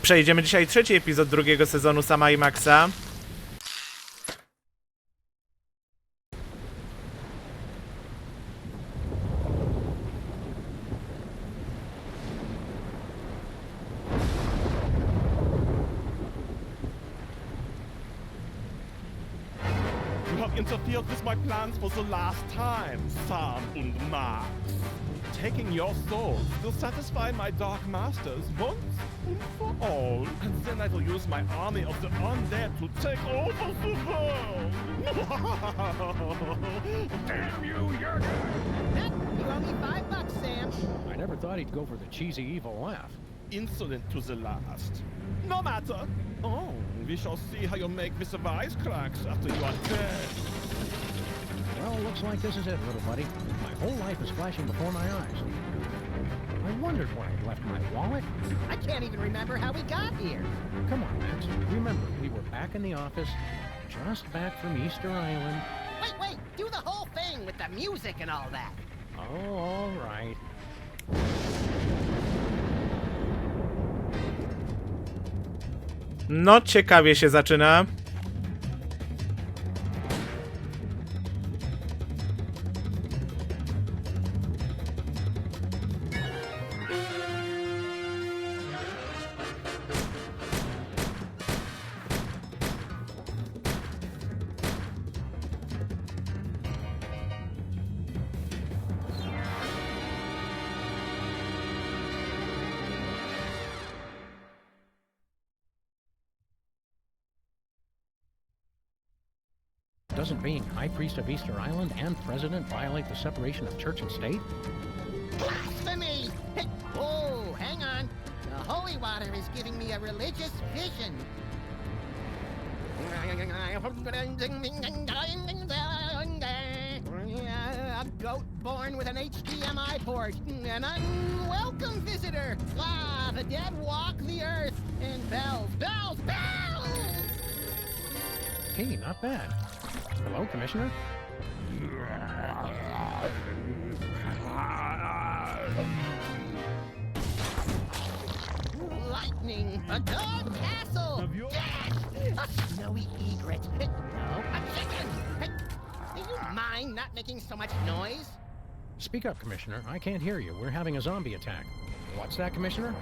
Przejdziemy dzisiaj trzeci epizod drugiego sezonu Sama i Maxa. You have interfered with my plans for the last time, Sam and Max. Taking your souls will satisfy my dark masters once and for all. And then I will use my army of the undead to take over the world. Damn you, Jurgen! You owe me $5, Sam. I never thought he'd go for the cheesy evil laugh. Insolent to the last. No matter. Oh, we shall see how you make with the wisecracks after you are dead. Well, looks like this is it, little buddy. My whole life is flashing before my eyes. I wondered why I'd left my wallet. I can't even remember how we got here. Come on, Max. Remember, we were back in the office, just back from Easter Island. Wait, do the whole thing with the music and all that. Oh, all right. No, ciekawie się zaczyna. Doesn't being High Priest of Easter Island and President violate the separation of church and state? Blasphemy! Hey, whoa, hang on. The holy water is giving me a religious vision. A goat born with an HDMI port. An unwelcome visitor. Ah, the dead walk the earth. And bells, bells, bells! Hey, not bad. Hello, Commissioner? Lightning! A dog castle! Yes! A snowy egret! No, a chicken! Do you mind not making so much noise? Speak up, Commissioner. I can't hear you. We're having a zombie attack. What's that, Commissioner?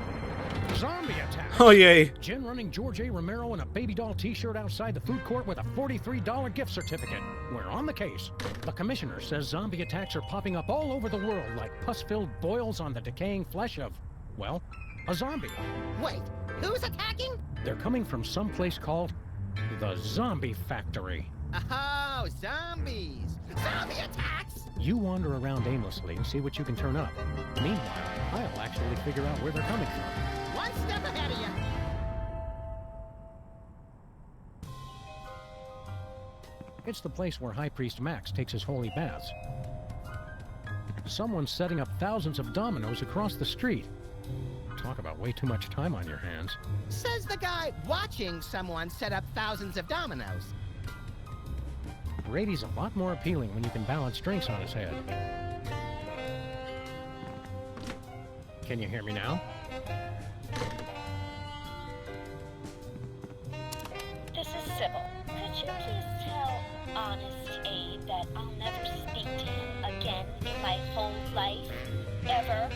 Zombie attack! Ojej. Jen running George A. Romero in a baby doll t-shirt outside the food court with a $43 gift certificate. We're on the case. The Commissioner says zombie attacks are popping up all over the world like pus-filled boils on the decaying flesh of, well, a zombie. Wait, who's attacking? They're coming from some place called the Zombie Factory. Oh, zombies! Zombie attacks! You wander around aimlessly and see what you can turn up. Meanwhile, I'll actually figure out where they're coming from. One step ahead of you! It's the place where High Priest Max takes his holy baths. Someone's setting up thousands of dominoes across the street. Talk about way too much time on your hands. Says the guy watching someone set up thousands of dominoes. Brady's a lot more appealing when you can balance drinks on his head. Can you hear me now? This is Sybil. Could you please tell Honest Abe that I'll never speak to him again in my whole life? Ever?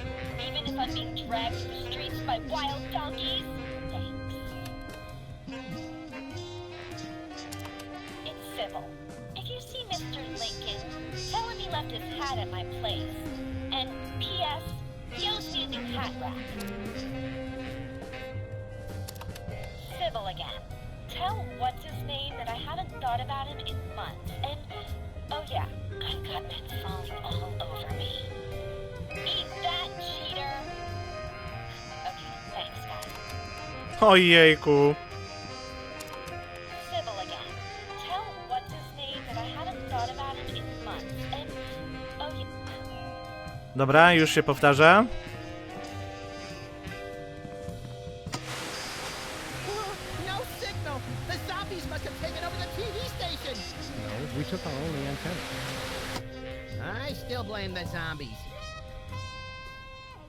Even if I'm being dragged through the streets by wild donkeys? Thanks. It's Sybil. If you see Mr. Lincoln, tell him he left his hat at my place. And P.S. He owes me a new hat rack. Sybil again. Tell what's-his-name that I haven't thought about him in months. And, oh yeah, I've got that phone all over me. Eat that, cheater! Okay, thanks, guys. Ojejku. Sybil again. Tell what's-his-name that I haven't thought about him in months. And, oh yeah... Dobra, już się powtarza. No signal! The zombies must have taken over the TV station! No, we took our only antenna. I still blame the zombies.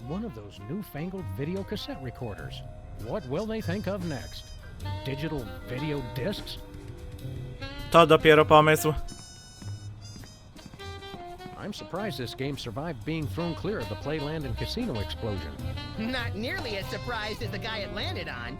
One of those newfangled video cassette recorders. What will they think of next? Digital video discs? To dopiero pomysł. I'm surprised this game survived being thrown clear of the Playland and Casino explosion. Not nearly as surprised as the guy it landed on.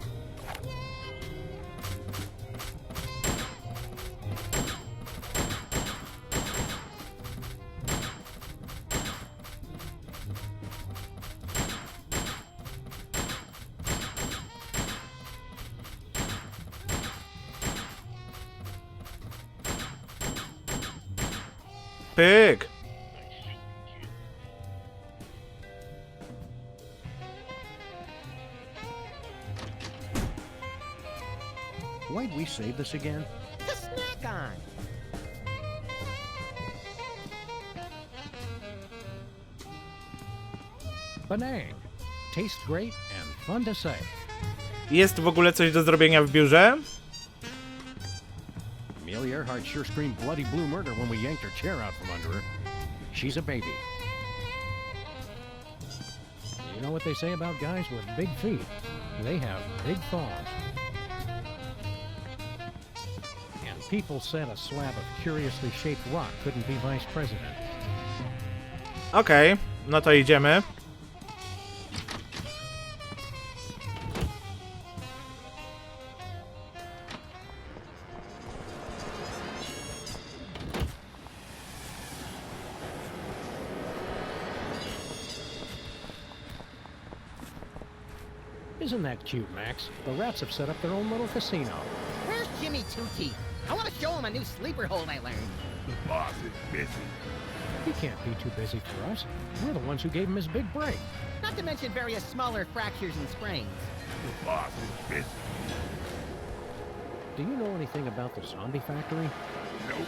Pyk! Why'd we save this again? To snack on. Banang. Tastes great and fun to say. Jest w ogóle coś do zrobienia w biurze? Amelia Earhart sure screamed bloody blue murder when we yanked her chair out from under her. She's a baby. You know what they say about guys with big feet? They have big thongs. And people said a slab of curiously shaped rock couldn't be vice president. Okej, no to idziemy. Isn't that cute, Max? The rats have set up their own little casino. Where's Jimmy Two-Teeth? I want to show him a new sleeper hold I learned. The boss is busy. He can't be too busy for us. We're the ones who gave him his big break. Not to mention various smaller fractures and sprains. The boss is busy. Do you know anything about the zombie factory? Nope.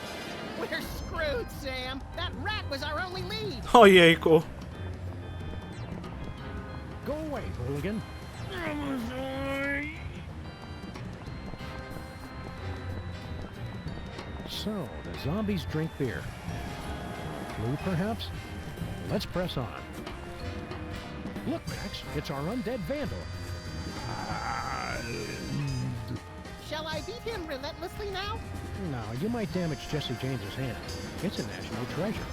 We're screwed, Sam. That rat was our only lead. Ojejku. Go away, hooligan. So, the zombies drink beer. Flu, perhaps? Let's press on. Look, Max, it's our undead vandal. Shall I beat him relentlessly now? No, you might damage Jesse James's hand. It's a national treasure.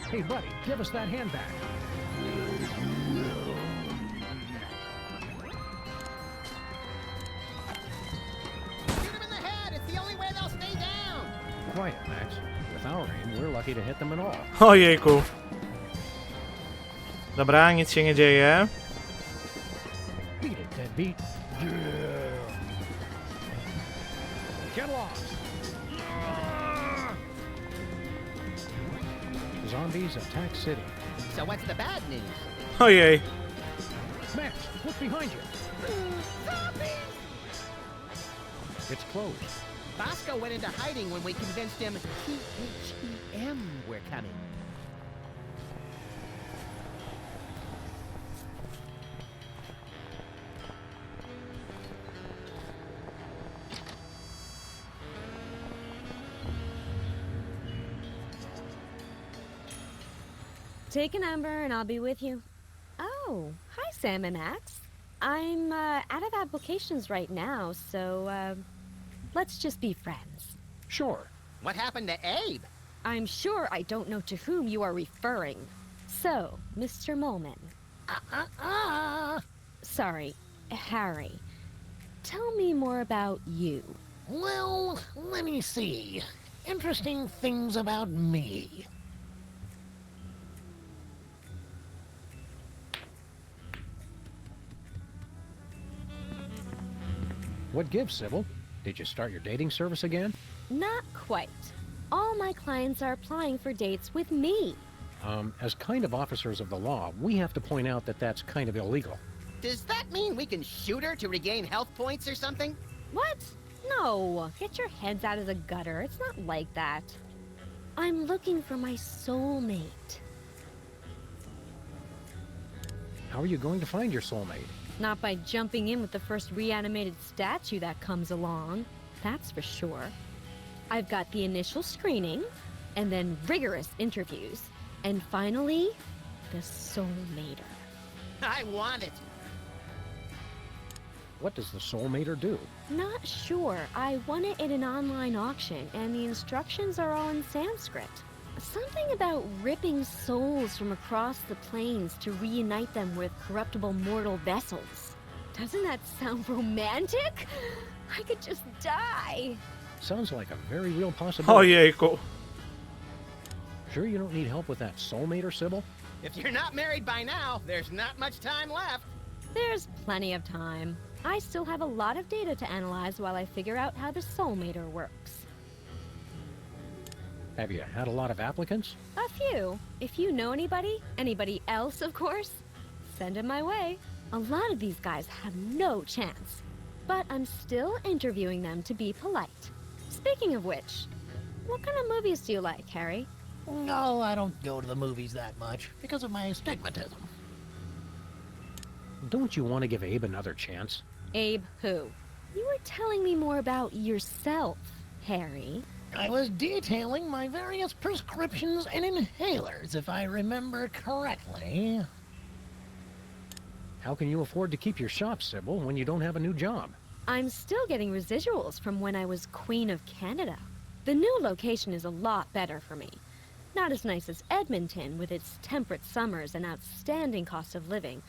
Hey, buddy, give us that hand back. Shoot him in the head. It's the only way they'll stay down. Quiet, Max. With our aim, we're lucky to hit them at all. Ojejku. Dobra, nic się nie dzieje. Beat it, deadbeat. Get lost. Zombies attack city. So what's the bad news? Ojej. Max, look behind you. Zombies! It's closed. Bosco went into hiding when we convinced him T-H-E-M were coming. Take a number and I'll be with you. Oh, hi Sam and Max. I'm out of applications right now, so let's just be friends. Sure. What happened to Abe? I'm sure I don't know to whom you are referring. So, Mr. Molman. Sorry, Harry. Tell me more about you. Well, let me see. Interesting things about me. What gives, Sybil? Did you start your dating service again? Not quite. All my clients are applying for dates with me. As kind of officers of the law, we have to point out that that's kind of illegal. Does that mean we can shoot her to regain health points or something? What? No. Get your heads out of the gutter. It's not like that. I'm looking for my soulmate. How are you going to find your soulmate? Not by jumping in with the first reanimated statue that comes along. That's for sure. I've got the initial screening, and then rigorous interviews, and finally, the Soulmater. I want it. What does the Soulmater do? Not sure. I won it at an online auction, and the instructions are all in Sanskrit. Something about ripping souls from across the planes to reunite them with corruptible mortal vessels. Doesn't that sound romantic? I could just die. Sounds like a very real possibility. Ojejku. Sure you don't need help with that Soulmater, Sybil? If you're not married by now, there's not much time left. There's plenty of time. I still have a lot of data to analyze while I figure out how the Soulmater works. Have you had a lot of applicants? A few. If you know anybody else, of course, send them my way. A lot of these guys have no chance, but I'm still interviewing them to be polite. Speaking of which, what kind of movies do you like, Harry? No, I don't go to the movies that much because of my astigmatism. Don't you want to give Abe another chance? Abe who? You were telling me more about yourself, Harry. I was detailing my various prescriptions and inhalers, if I remember correctly. How can you afford to keep your shop, Sybil, when you don't have a new job? I'm still getting residuals from when I was Queen of Canada. The new location is a lot better for me. Not as nice as Edmonton, with its temperate summers and outstanding cost of living,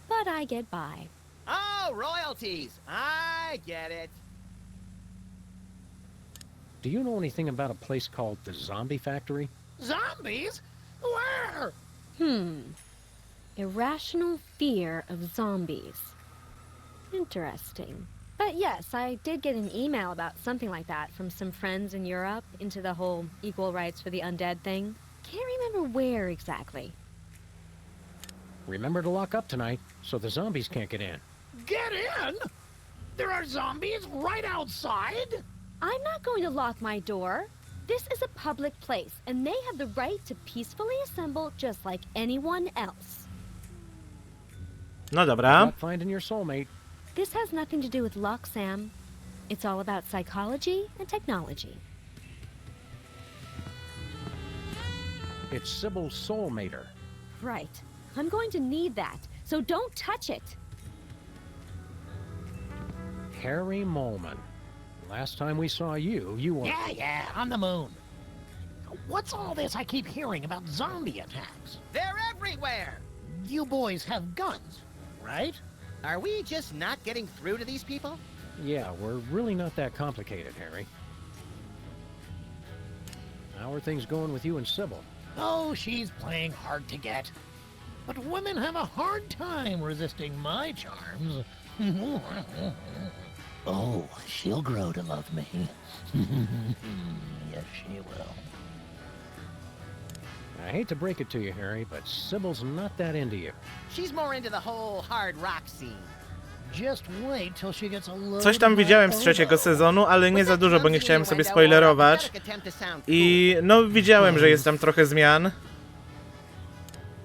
but I get by. Oh, royalties. I get it. Do you know anything about a place called the Zombie Factory? Zombies? Where? Irrational fear of zombies. Interesting. But yes, I did get an email about something like that from some friends in Europe into the whole equal rights for the undead thing. Can't remember where exactly. Remember to lock up tonight, so the zombies can't get in. Get in? There are zombies right outside? I'm not going to lock my door. This is a public place, and they have the right to peacefully assemble just like anyone else. No dobra. Not finding your soulmate. This has nothing to do with luck, Sam. It's all about psychology and technology. It's Sybil's Soulmater. Right. I'm going to need that, so don't touch it. Harry Molman. Last time we saw you, you were... Yeah, on the moon. What's all this I keep hearing about zombie attacks? They're everywhere. You boys have guns, right? Are we just not getting through to these people? Yeah, we're really not that complicated, Harry. How are things going with you and Sybil? Oh, she's playing hard to get. But women have a hard time resisting my charms. Oh, she'll grow to love me. Yes, she will. I hate to break it to you, Harry, but Sybil's not that into you. She's more into the whole hard rock scene. Just wait till she gets a little Coś tam widziałem z trzeciego sezonu, ale nie za dużo, bo nie chciałem sobie spoilerować. I no widziałem, że jest tam trochę zmian.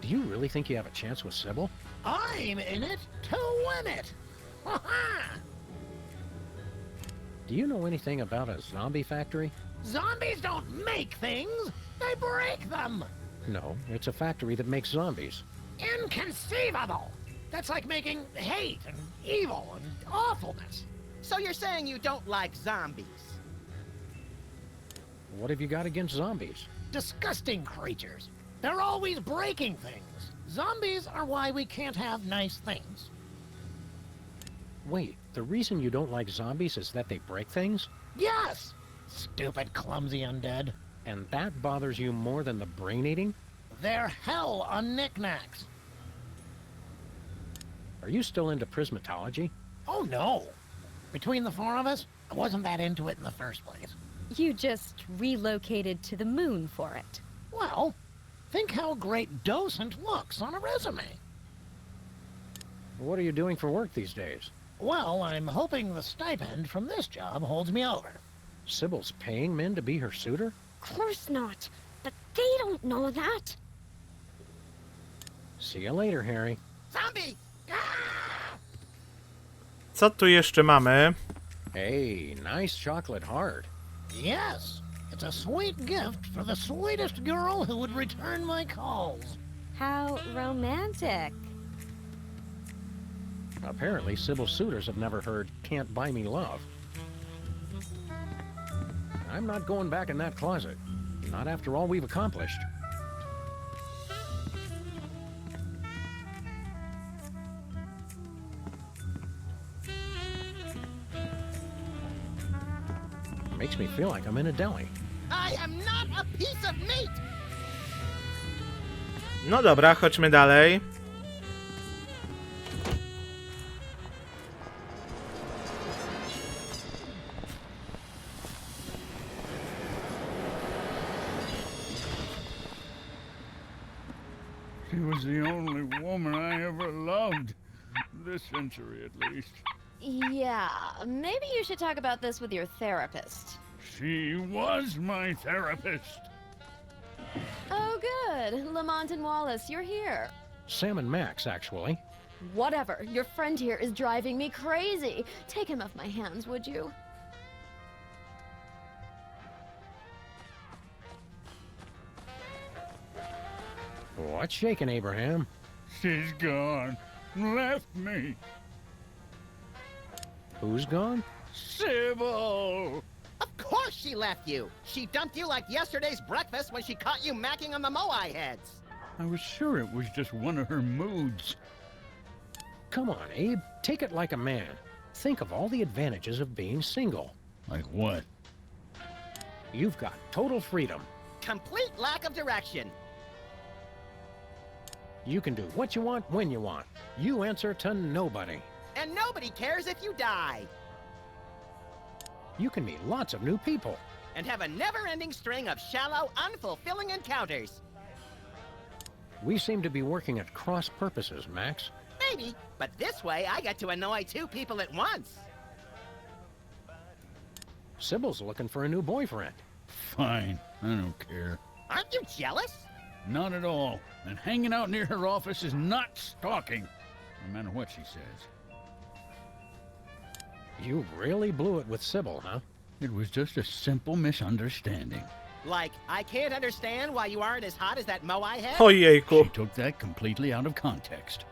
Do you really think you have a chance with Sybil? I'm in it to win it. Do you know anything about a zombie factory? Zombies don't make things, they break them. No, it's a factory that makes zombies. Inconceivable. That's like making hate and evil and awfulness. So you're saying you don't like zombies? What have you got against zombies? Disgusting creatures. They're always breaking things. Zombies are why we can't have nice things. Wait, the reason you don't like zombies is that they break things? Yes! Stupid, clumsy undead. And that bothers you more than the brain eating? They're hell on knickknacks. Are you still into prismatology? Oh, no. Between the four of us, I wasn't that into it in the first place. You just relocated to the moon for it. Well, think how great docent looks on a resume. What are you doing for work these days? Well, I'm hoping the stipend from this job holds me over. Sybil's paying men to be her suitor? Of course not. But they don't know that. See you later, Harry. Zombie! Co tu jeszcze mamy? Hey, nice chocolate heart. Yes, it's a sweet gift for the sweetest girl who would return my calls. How romantic. Apparently, Sybil's suitors have never heard "Can't Buy Me Love." I'm not going back in that closet. Not after all we've accomplished. Makes me feel like I'm in a deli. I am not a piece of meat! No dobra, chodźmy dalej. She was the only woman I ever loved. This century, at least. Yeah, maybe you should talk about this with your therapist. She was my therapist. Oh, good. Lamont and Wallace, you're here. Sam and Max, actually. Whatever. Your friend here is driving me crazy. Take him off my hands, would you? What's shaking, Abraham? She's gone. Left me. Who's gone? Sybil! Of course she left you! She dumped you like yesterday's breakfast when she caught you macking on the Moai heads! I was sure it was just one of her moods. Come on, Abe. Take it like a man. Think of all the advantages of being single. Like what? You've got total freedom. Complete lack of direction! You can do what you want when you want. You answer to nobody. And nobody cares if you die! You can meet lots of new people. And have a never-ending string of shallow, unfulfilling encounters! We seem to be working at cross purposes, Max. Maybe, but this way I get to annoy two people at once! Sybil's looking for a new boyfriend. Fine. I don't care. Aren't you jealous? Not at all. And hanging out near her office is not stalking. No matter what she says. You really blew it with Sybil, huh? It was just a simple misunderstanding. Like, I can't understand why you aren't as hot as that Moai head? Ojejku. She took that completely out of context.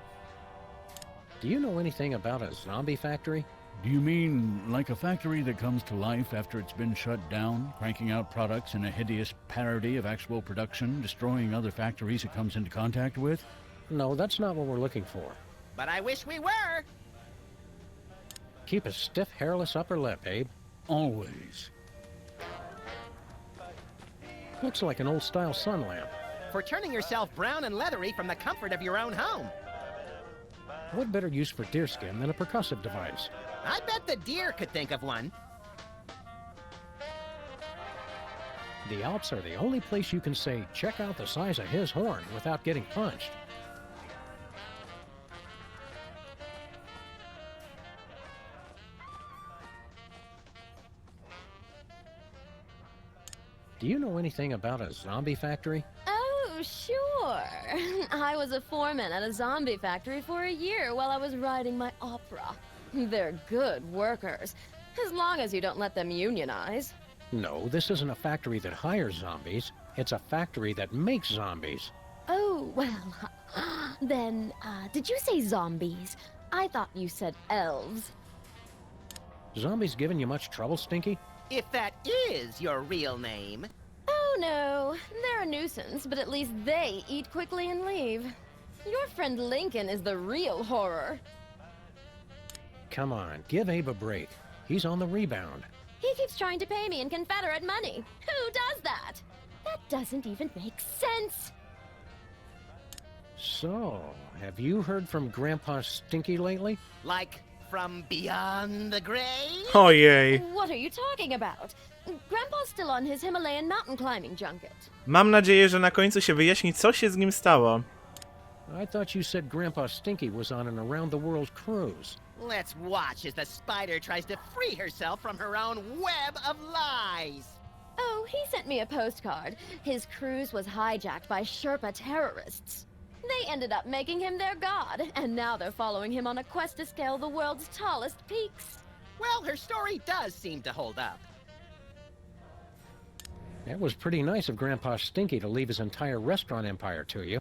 Do you know anything about a zombie factory? Do you mean like a factory that comes to life after it's been shut down, cranking out products in a hideous parody of actual production, destroying other factories it comes into contact with? No, that's not what we're looking for. But I wish we were! Keep a stiff, hairless upper lip, Abe. Always. Looks like an old-style sun lamp. For turning yourself brown and leathery from the comfort of your own home. What better use for deerskin than a percussive device? I bet the deer could think of one. The Alps are the only place you can say, check out the size of his horn without getting punched. Do you know anything about a zombie factory? Oh, sure. I was a foreman at a zombie factory for a year while I was writing my opera. They're good workers, as long as you don't let them unionize. No, this isn't a factory that hires zombies. It's a factory that makes zombies. Oh, well, then, did you say zombies? I thought you said elves. Zombies giving you much trouble, Stinky? If that is your real name. Oh, no. They're a nuisance, but at least they eat quickly and leave. Your friend Lincoln is the real horror. Come on, give Abe a break. He's on the rebound. He keeps trying to pay me in Confederate money. Who does that? That doesn't even make sense. So, have you heard from Grandpa Stinky lately? Like, from beyond the grave? Ojej. What are you talking about? Grandpa's still on his Himalayan mountain climbing junket. Mam nadzieję, że na końcu się wyjaśni, co się z nim stało. I thought you said Grandpa Stinky was on an around-the-world cruise. Let's watch as the spider tries to free herself from her own web of lies. Oh, he sent me a postcard. His cruise was hijacked by Sherpa terrorists. They ended up making him their god, and now they're following him on a quest to scale the world's tallest peaks. Well, her story does seem to hold up. That was pretty nice of Grandpa Stinky to leave his entire restaurant empire to you.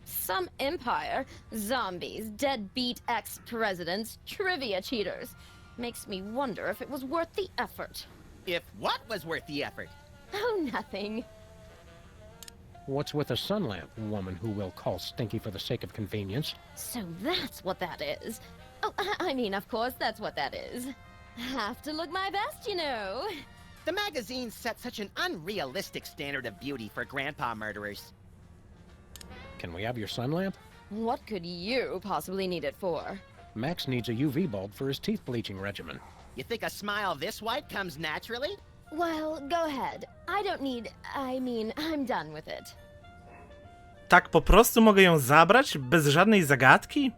Some empire, zombies, deadbeat ex-presidents, trivia cheaters. Makes me wonder if it was worth the effort. If what was worth the effort? Oh, nothing. What's with a sun lamp, woman who will call Stinky for the sake of convenience? So that's what that is. Oh, I mean, of course, that's what that is. Have to look my best, you know. The magazine set such an unrealistic standard of beauty for grandpa murderers. Can we have your sun lamp? What could you possibly need it for? Max needs a UV bulb for his teeth bleaching regimen. You think a smile this white comes naturally? Well, go ahead. I'm done with it. Tak po prostu mogę ją zabrać? Bez żadnej zagadki?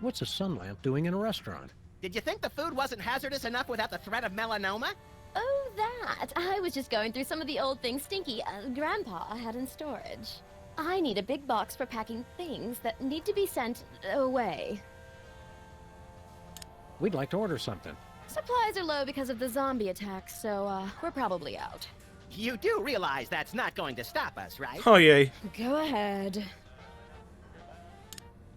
What's a sun lamp doing in a restaurant? Did you think the food wasn't hazardous enough without the threat of melanoma? Oh, that. I was just going through some of the old things Stinky, Grandpa, had in storage. I need a big box for packing things that need to be sent away. We'd like to order something. Supplies are low because of the zombie attacks, so, we're probably out. You do realize that's not going to stop us, right? Ojej. Go ahead.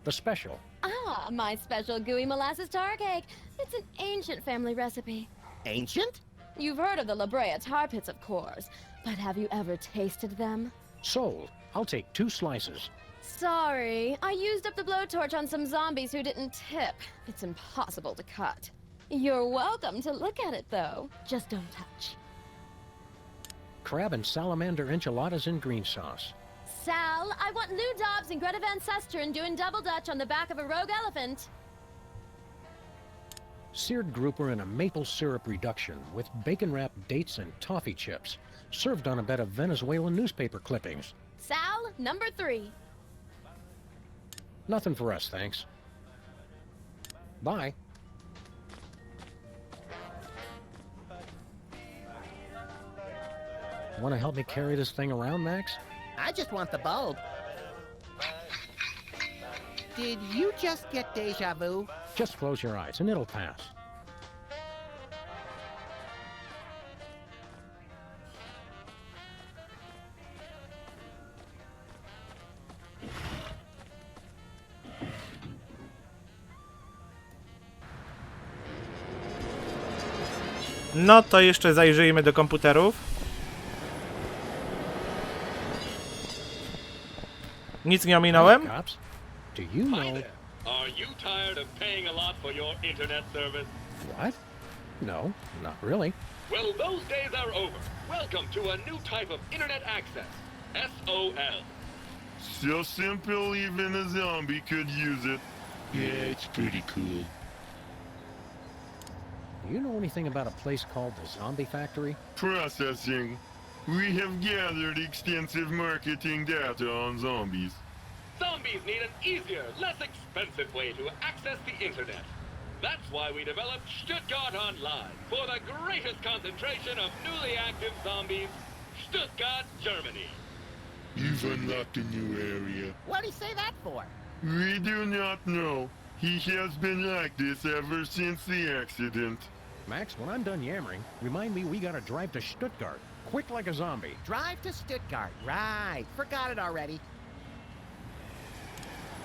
The special. Ah, my special gooey molasses tar cake. It's an ancient family recipe. Ancient? You've heard of the La Brea tar pits, of course, but have you ever tasted them? Sold. I'll take 2 slices. Sorry, I used up the blowtorch on some zombies who didn't tip. It's impossible to cut. You're welcome to look at it, though. Just don't touch. Crab and salamander enchiladas in green sauce. Sal, I want Lou Dobbs and Greta Van Susteren doing double dutch on the back of a rogue elephant. Seared grouper in a maple syrup reduction with bacon-wrapped dates and toffee chips, served on a bed of Venezuelan newspaper clippings. Sal, number 3. Nothing for us, thanks. Bye. Want to help me carry this thing around, Max? I just want the bulb. Did you just get deja vu? Just close your eyes and it'll pass. No to jeszcze zajrzyjmy do komputerów. Nic nie ominąłem? Cops, do you know... Hi there. Are you tired of paying a lot for your internet service? What? No, not really. Well, those days are over. Welcome to a new type of internet access. SOL. So simple, even a zombie could use it. Yeah, it's pretty cool. Do you know anything about a place called the Zombie Factory? Processing. We have gathered extensive marketing data on zombies. Zombies need an easier, less expensive way to access the internet. That's why we developed Stuttgart Online for the greatest concentration of newly active zombies, Stuttgart, Germany. You've unlocked a new area. What'd he say that for? We do not know. He has been like this ever since the accident. Max, when I'm done yammering, remind me we gotta drive to Stuttgart. Quick like a zombie. Drive to Stuttgart. Right. Forgot it already.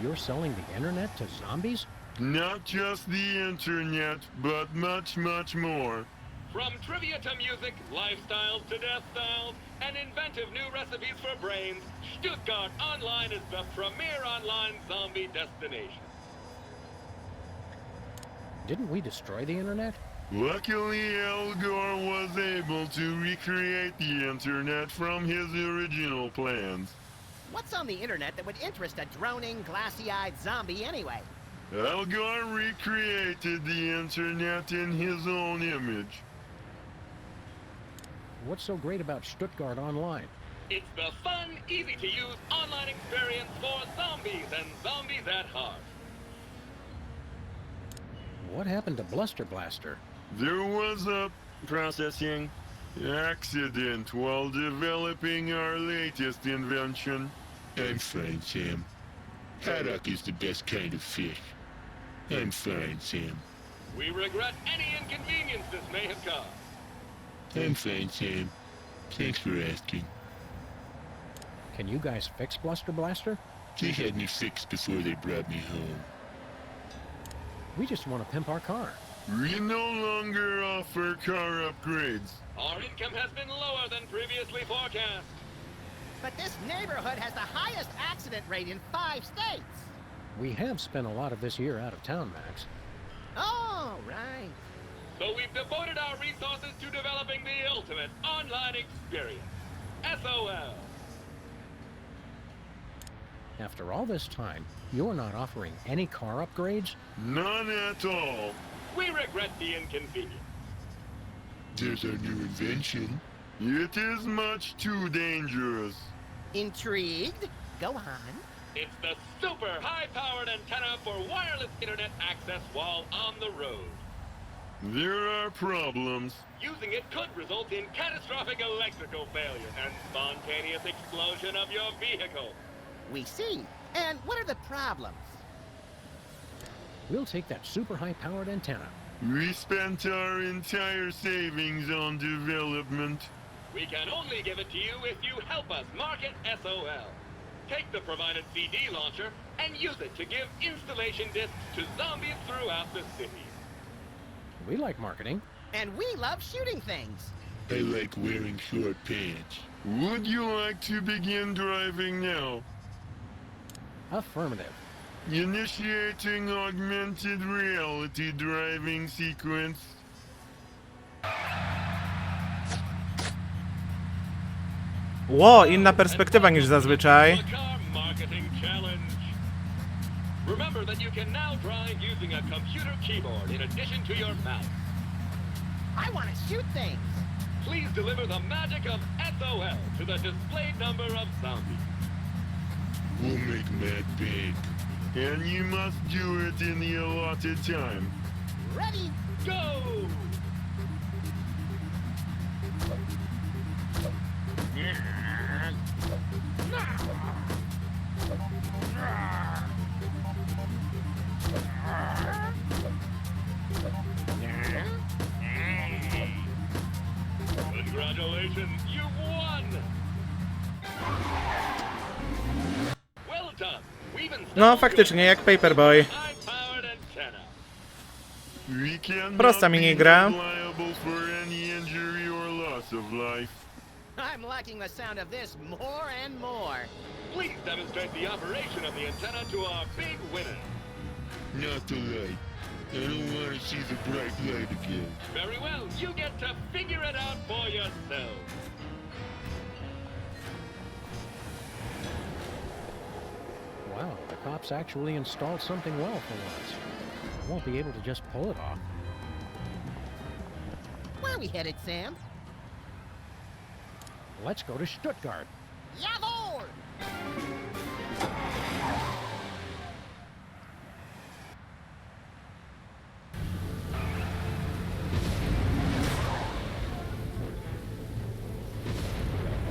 You're selling the internet to zombies? Not just the internet, but much, much more. From trivia to music, lifestyles to death styles, and inventive new recipes for brains, Stuttgart Online is the premier online zombie destination. Didn't we destroy the internet? Luckily, Al Gore was able to recreate the internet from his original plans. What's on the internet that would interest a droning, glassy-eyed zombie anyway? Al Gore recreated the internet in his own image. What's so great about Stuttgart Online? It's the fun, easy-to-use online experience for zombies and zombies at heart. What happened to Bluster Blaster? There was a processing accident while developing our latest invention. I'm fine, Sam. Haddock is the best kind of fish. I'm fine, Sam. We regret any inconvenience this may have caused. I'm fine, Sam. Thanks for asking. Can you guys fix Bluster Blaster? They had me fixed before they brought me home. We just want to pimp our car. We no longer offer car upgrades. Our income has been lower than previously forecast. But this neighborhood has the highest accident rate in 5 states. We have spent a lot of this year out of town, Max. Oh, right. So we've devoted our resources to developing the ultimate online experience. SOL. After all this time, you're not offering any car upgrades? None at all. We regret the inconvenience. There's our new invention. It is much too dangerous. Intrigued? Go on. It's the super high-powered antenna for wireless internet access while on the road. There are problems. Using it could result in catastrophic electrical failure and spontaneous explosion of your vehicle. We see. And what are the problems? We'll take that super high-powered antenna. We spent our entire savings on development. We can only give it to you if you help us market SOL. Take the provided CD launcher and use it to give installation discs to zombies throughout the city. We like marketing. And we love shooting things. I like wearing short pants. Would you like to begin driving now? Affirmative. Initiating augmented reality driving sequence. Ło, inna perspektywa niż zazwyczaj. Car marketing challenge. Remember that you can now drive using a computer keyboard in addition to your mouse. I want to shoot things. Please deliver the magic of SOL to the displayed number of zombies. We'll make mad big. And you must do it in the allotted time. Ready? Go! Congratulations, you won! Well done. We've installed No, faktycznie, jak Paperboy. high-powered antenna. We cannot Prosta be minigra. liable for any injury or loss of life. I'm liking the sound of this more and more. Please demonstrate the operation of the antenna to our big winner. Not the light. I don't want to see the bright light again. Very well, you get to figure it out for yourself. Wow, the cops actually installed something well for once. Won't be able to just pull it off. Where are we headed, Sam? Let's go to Stuttgart. Jawohl!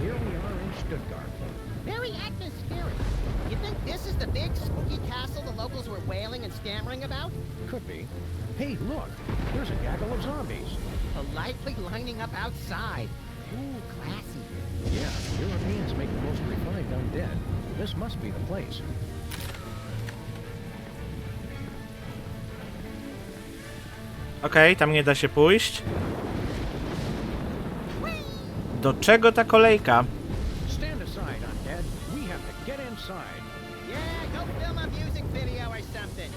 Here we are in Stuttgart. Very atmospheric. You think this is the big spooky castle the locals were wailing and stammering about? Could be. Hey, look! There's a gaggle of zombies. Politely lining up outside. Ooh, classy. Yeah, Europeans make the most refined undead. This must be the place. Okej, tam nie da się pójść. Do czego ta kolejka? Stand aside, undead. We have to get inside. Yeah, go film a music video or something.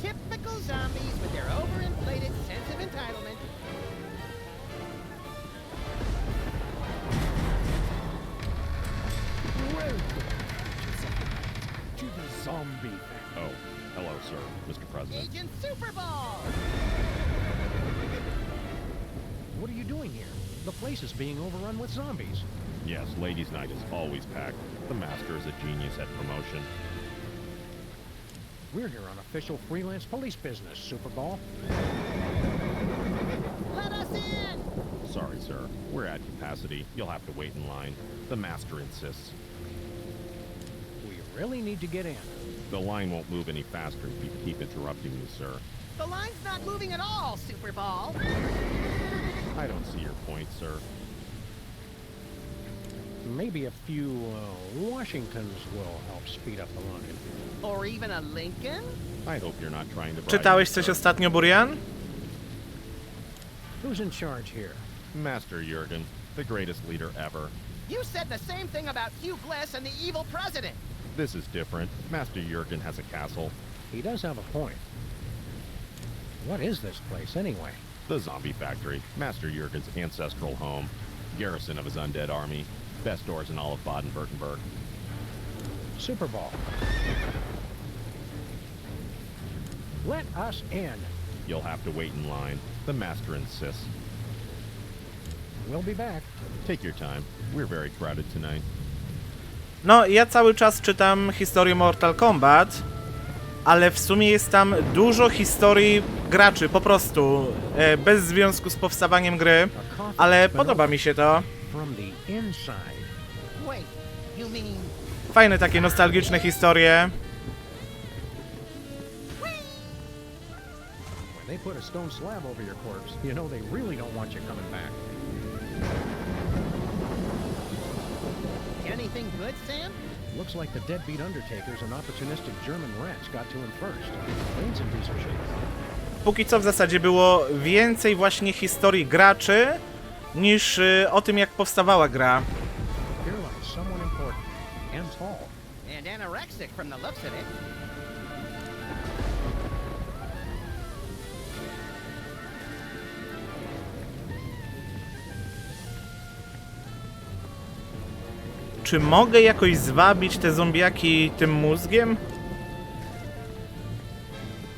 Typical zombies with their overinflated sense of entitlement. To the zombie thing. Oh, hello, sir, Mr. President. Agent Super Ball! What are you doing here? The place is being overrun with zombies. Yes, ladies' night is always packed. The master is a genius at promotion. We're here on official freelance police business, Superball. Let us in! Sorry, sir. We're at capacity. You'll have to wait in line. The master insists. We really need to get in. The line won't move any faster if you keep interrupting me, sir. The line's not moving at all, Super Ball. I don't see your point, sir. Maybe a few Washingtons will help speed up the line. Or even a Lincoln? I hope you're not trying to bribe Czytałeś me, coś sir. ostatnio, Burian? Who's in charge here? Master Jurgen, the greatest leader ever. You said the same thing about Hugh Bliss and the evil president. This is different. Master Jurgen has a castle. He does have a point. What is this place, anyway? The zombie factory. Master Jurgen's ancestral home. Garrison of his undead army. Best doors in all of Baden-Württemberg. Super Bowl. Let us in. You'll have to wait in line. The master insists. We'll be back. Take your time. We're very crowded tonight. No, ja cały czas czytam historię Mortal Kombat, ale w sumie jest tam dużo historii graczy, po prostu, bez związku z powstawaniem gry, ale podoba mi się to. From the inside. Wait, you mean... Fajne takie nostalgiczne historie. When they put a stone slab over your corpse, you know they really don't want you coming back. Anything good, Sam? Looks like the deadbeat undertakers and opportunistic German rats got to him first. Brains in piece of shit. Póki co w zasadzie było więcej właśnie historii graczy, niż o tym, jak powstawała gra. Here lies someone important and tall. And anorexic from the looks of it. Czy mogę jakoś zwabić te zombiaki tym mózgiem?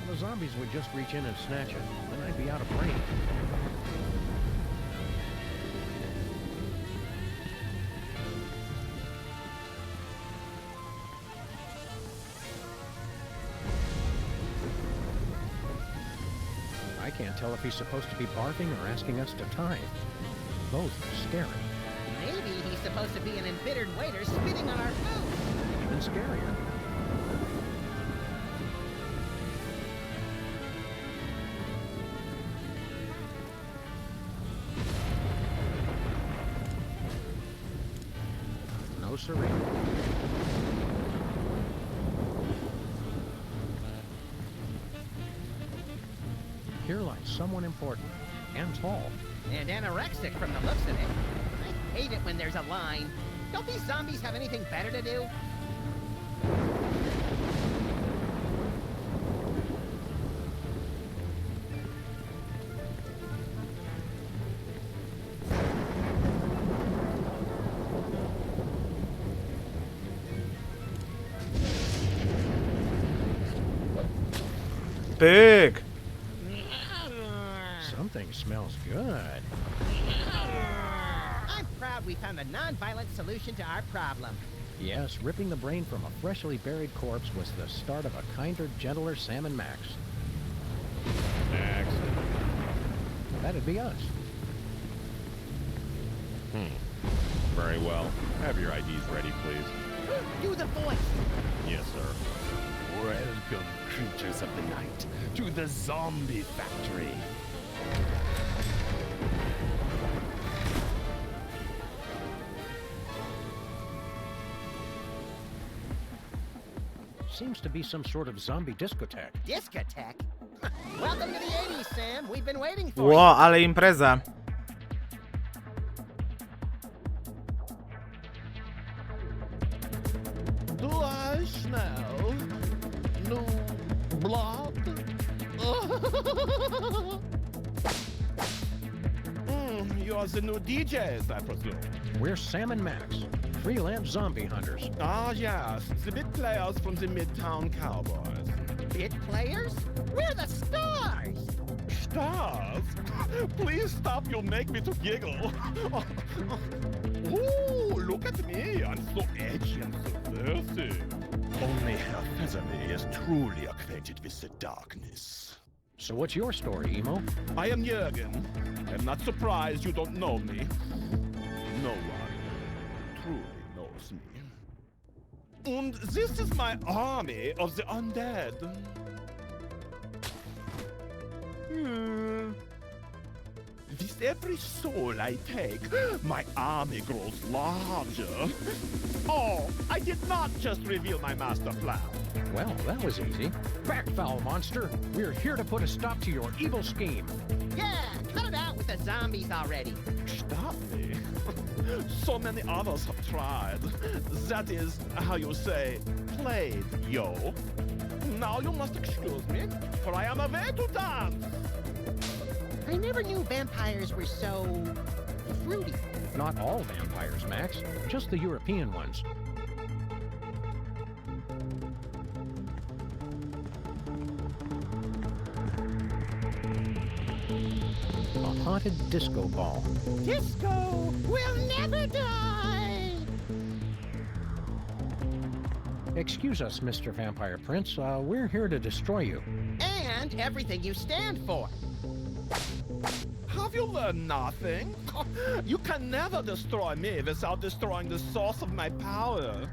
The zombies would just reach in and snatch it, then I'd be out of brain. I can't tell if he's supposed to be barking or asking us to tithe. Both are scary. Maybe he's supposed to be an embittered waiter spitting on our food. Even scarier. No siree. Here lies someone important and tall. And anorexic from the looks of it. I hate it when there's a line. Don't these zombies have anything better to do? Pyk! Something smells good. I'm proud we found a non-violent solution to our problem. Yes, ripping the brain from a freshly buried corpse was the start of a kinder, gentler Sam and Max. Max. That'd be us. Very well. Have your IDs ready, please. Do the voice. Yes, sir. Welcome, creatures of the night, to the zombie factory. Seems to be some sort of zombie discotheque. Discotheque? Welcome to the 80s, Sam. We've been waiting for Ło, ale impreza. Gleich schnell. Nu blood. You're the new DJs, I presume. We're Sam and Max, freelance zombie hunters. Ah, yes, the bit players from the Midtown Cowboys. Bit players? We're the stars! Stars? Please stop, you'll make me to giggle. Ooh, look at me, I'm so edgy and subversive. Only Herr Featherley is truly acquainted with the darkness. So what's your story, Emo? I am Jürgen. I'm not surprised you don't know me. No one truly knows me. And this is my army of the undead. With every soul I take, my army grows larger. Oh, I did not just reveal my master plan. Well, that was easy. Back, foul monster! We're here to put a stop to your evil scheme. Yeah, cut it out with the zombies already. Stop me. So many others have tried. That is how you say, played, yo. Now you must excuse me, for I am away to dance. I never knew vampires were so fruity. Not all vampires, Max. Just the European ones. A haunted disco ball. Disco will never die! Excuse us, Mr. Vampire Prince. We're here to destroy you. And everything you stand for. Have you learned nothing? You can never destroy me without destroying the source of my power.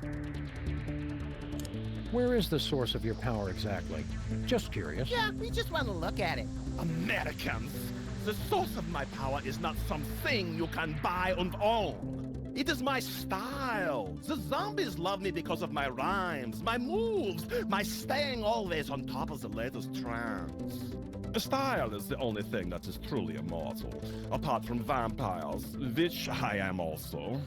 Where is the source of your power exactly? Just curious. Yeah, we just want to look at it. Americans, the source of my power is not something you can buy and own. It is my style. The zombies love me because of my rhymes, my moves, my staying always on top of the latest trends. Style is the only thing that is truly immortal, apart from vampires, which I am also.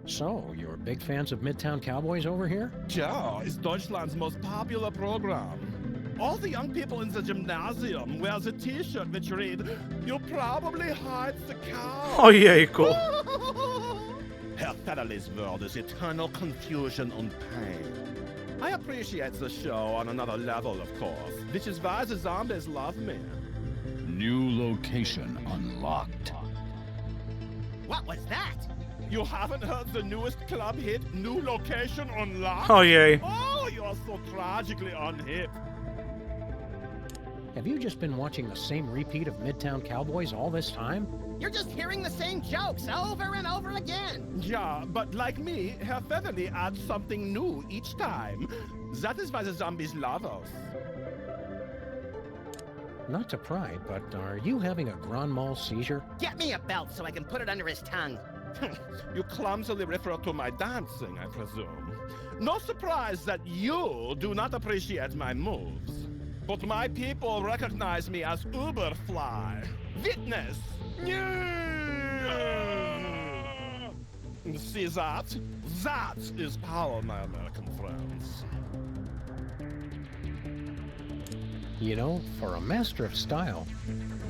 So, you're big fans of Midtown Cowboys over here? Ja, it's Deutschland's most popular program. All the young people in the gymnasium wear the t-shirt which read, "You probably hide the cow." Ojejku. Herr Federley's world is eternal confusion and pain. I appreciate the show on another level, of course, which is why the zombies love me. New location unlocked. What was that? You haven't heard the newest club hit, New Location Unlocked? Ojej. Oh, you're so tragically unhip. Have you just been watching the same repeat of Midtown Cowboys all this time? You're just hearing the same jokes over and over again. Yeah, but like me, Herr Featherly adds something new each time. That is why the zombies love us. Not to pry, but are you having a grand mal seizure? Get me a belt so I can put it under his tongue. You clumsily refer to my dancing, I presume. No surprise that you do not appreciate my moves. But my people recognize me as Uberfly. Witness! See that? That is power, my American friends. You know, for a master of style,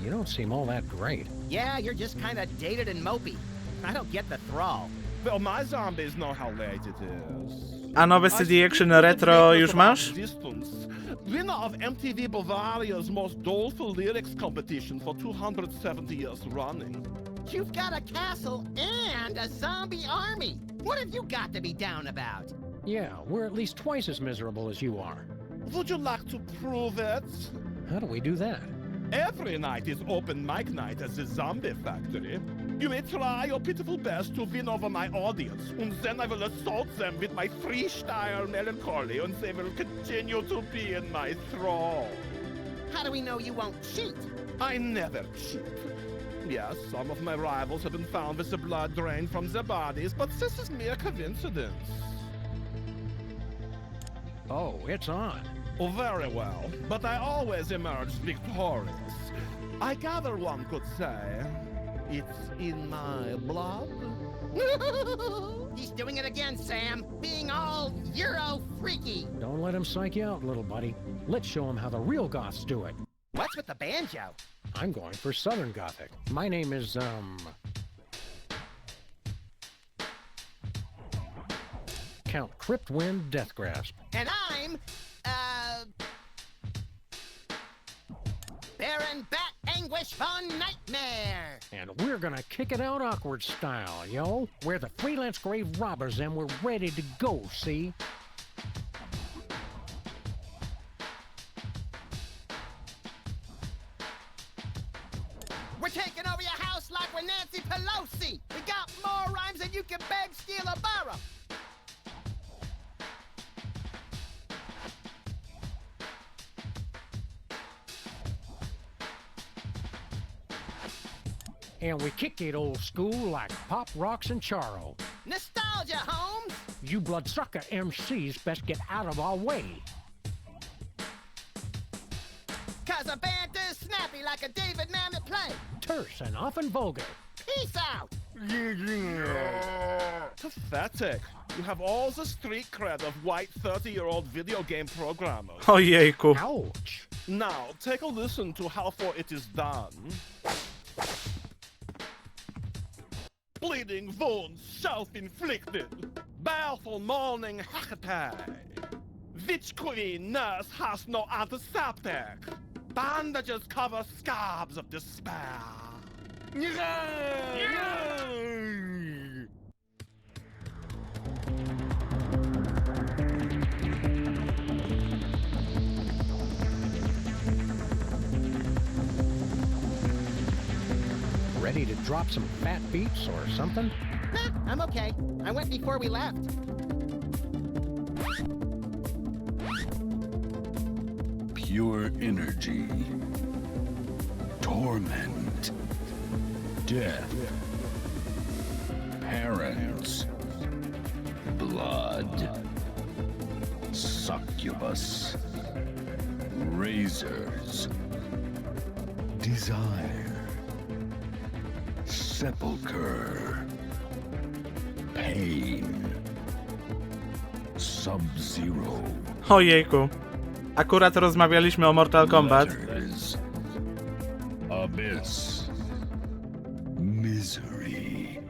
you don't seem all that great. Yeah, you're just kind of dated and mopey. I don't get the thrall. Well, my zombies know how late it is. A nowe CD Action Retro już masz? Winner of MTV Bavaria's most doleful lyrics competition for 270 years running. You've got a castle and a zombie army. What have you got to be down about? Yeah, we're at least twice as miserable as you are. Would you like to prove it? How do we do that? Every night is open mic night at the Zombie Factory. You may try your pitiful best to win over my audience, and then I will assault them with my freestyle melancholy, and they will continue to be in my thrall. How do we know you won't cheat? I never cheat. Yes, some of my rivals have been found with the blood drained from their bodies, but this is mere coincidence. Oh, it's on. Oh, very well, but I always emerge victorious. I gather one could say, it's in my blood. He's doing it again, Sam. Being all Euro-freaky. Don't let him psych you out, little buddy. Let's show him how the real goths do it. What's with the banjo? I'm going for Southern Gothic. My name is, Count Cryptwind Deathgrasp. And I'm, Baron Bat Anguish Von Nightmare. And we're gonna kick it out awkward style, yo. We're the freelance grave robbers and we're ready to go, see? We're taking over your house like we're Nancy Pelosi. We got more rhymes than you can beg, steal, or borrow. And we kick it old school like Pop, Rocks, and Charo. Nostalgia, Holmes! You bloodsucker MCs best get out of our way. Cause a banter's snappy like a David Mamet play. Terse and often vulgar. Peace out! Pathetic. You have all the street cred of white 30-year-old video game programmers. Ojejku. Ouch. Now, take a listen to how far it is done. Bleeding wounds self-inflicted. Baleful morning hackaday. Witch queen nurse has no antiseptic. Bandages cover scabs of despair. Ready to drop some fat beats or something? Nah, I'm okay. I went before we left. Pure energy. Torment. Death. Parents. Blood. Succubus. Razors. Desire. Sepulcher. Pain. Sub-Zero. Ojejku. Akurat rozmawialiśmy o Mortal Kombat. Letters. Abyss. Misery.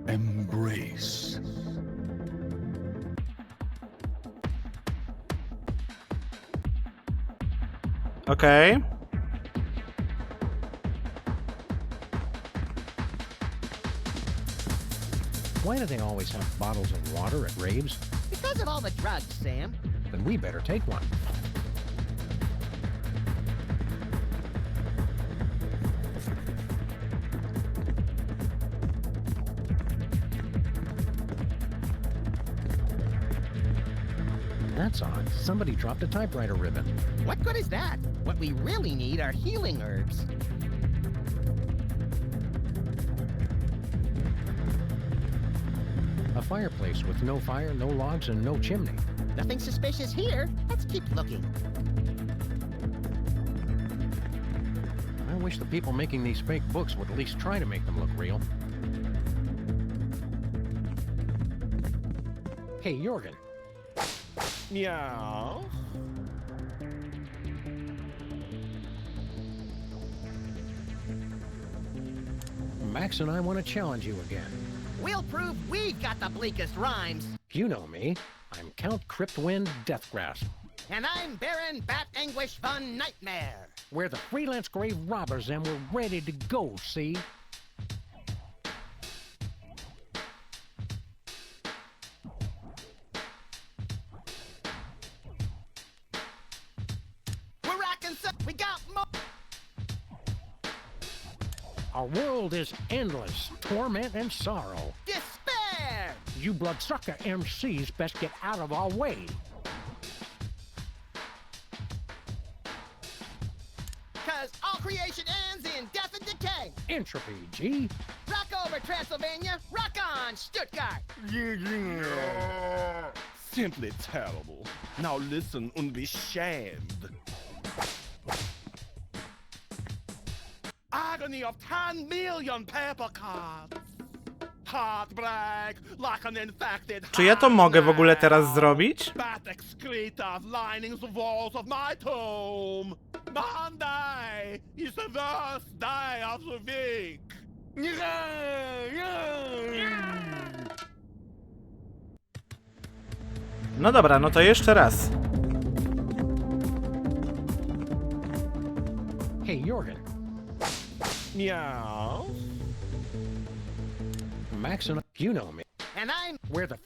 Embrace. Okej. Why do they always have bottles of water at raves? Because of all the drugs, Sam. Then we better take one. That's odd. Somebody dropped a typewriter ribbon. What good is that? What we really need are healing herbs. A fireplace with no fire, no logs, and no chimney. Nothing suspicious here. Let's keep looking. I wish the people making these fake books would at least try to make them look real. Hey, Jorgen. Yeah. Max and I want to challenge you again. We'll prove we've got the bleakest rhymes. You know me. I'm Count Cryptwind Deathgrasp. And I'm Baron Bat Anguish Von Nightmare. We're the freelance grave robbers and we're ready to go, see? We're rockin' so we got more. Our world is endless, torment and sorrow. Despair! You bloodsucker MCs best get out of our way. Cause all creation ends in death and decay. Entropy, G. Rock over Transylvania, rock on Stuttgart. Simply terrible. Now listen and be shamed. Agony of 10 million paper cards. Heartbreak like an infected Czy ja to mogę w ogóle teraz zrobić? Bat excretas lining the walls of my tomb. Monday is the worst day of the week. No dobra, no to jeszcze raz. Hey, Jorgen. Meow. Max and you know me. And I'm... We're the...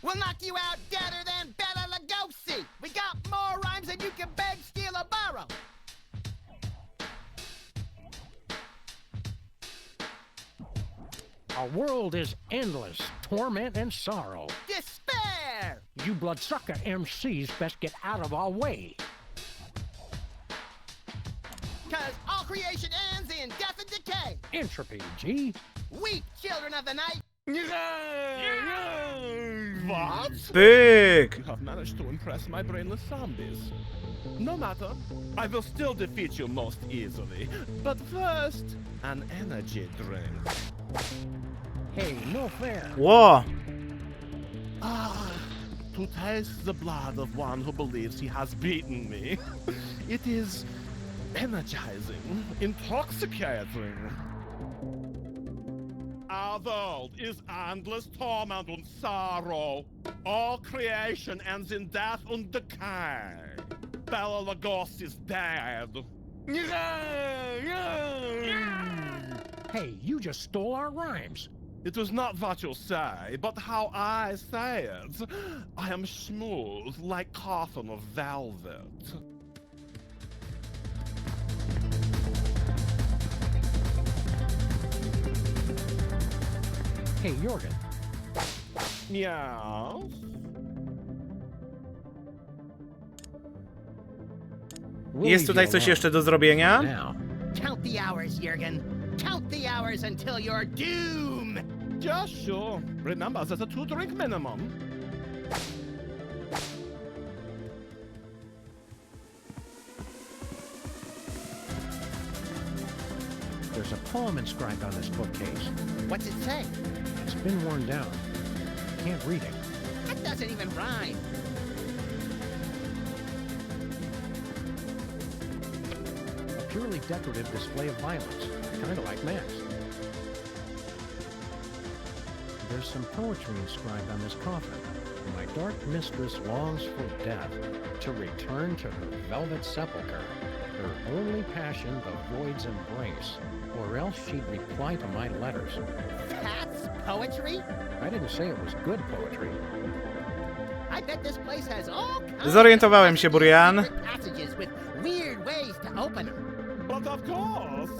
We'll knock you out deader than Bela Lugosi. We got more rhymes than you can beg, steal, or borrow. Our world is endless, torment and sorrow. Despair! You bloodsucker MCs best get out of our way. Cause all All creation ends in death and decay. Entropy, G. Weep, children of the night. What? Pyk! You have managed to impress my brainless zombies. No matter. I will still defeat you most easily. But first, an energy drink. Hey, no fair. Ło! Ah, to taste the blood of one who believes he has beaten me. It is energizing, intoxicating. Our world is endless torment and sorrow. All creation ends in death and decay. Bela Lugosi is dead. Hey, you just stole our rhymes. It is not what you say, but how I say it. I am smooth like cotton of velvet. Hey, Jorgen. Yes? We'll Jest leave tutaj you coś alone. jeszcze do zrobienia? Now. Count the hours, Jurgen. Count the hours until your doom. Just sure. Remember, there's a 2-drink minimum. There's a poem inscribed on this bookcase. What's it say? It's been worn down. Can't read it. That doesn't even rhyme. A purely decorative display of violence, kind of like Max. There's some poetry inscribed on this coffin. My dark mistress longs for death, to return to her velvet sepulchre. Her only passion the void's embrace, or else she'd reply to my letters. That's poetry? I didn't say it was good poetry. I bet this place has all kinds Zorientowałem się, of Burian. secret passages with weird ways to open them. But of course.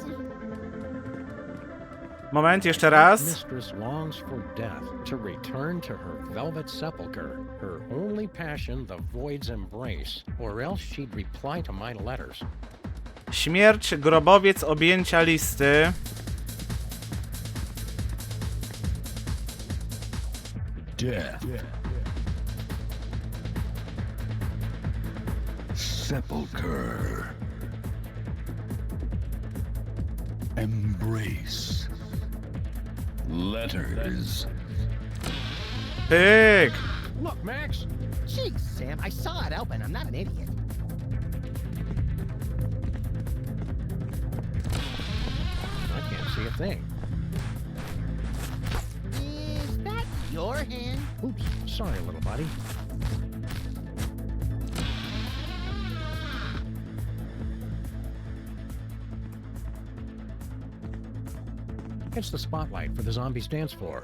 Moment, jeszcze raz. Mistress longs for death, to return to her velvet sepulchre. Her only passion the void's embrace, or else she'd reply to my letters. Śmierć, grobowiec, objęcia listy. Death. Sepulcher. Embrace. Letters. Pyk! Look, Max! Jeez, Sam, I saw it open. I'm not an idiot. I can't see a thing. Is that your hand? Oops, sorry, little buddy. It's the spotlight for the zombies' dance floor.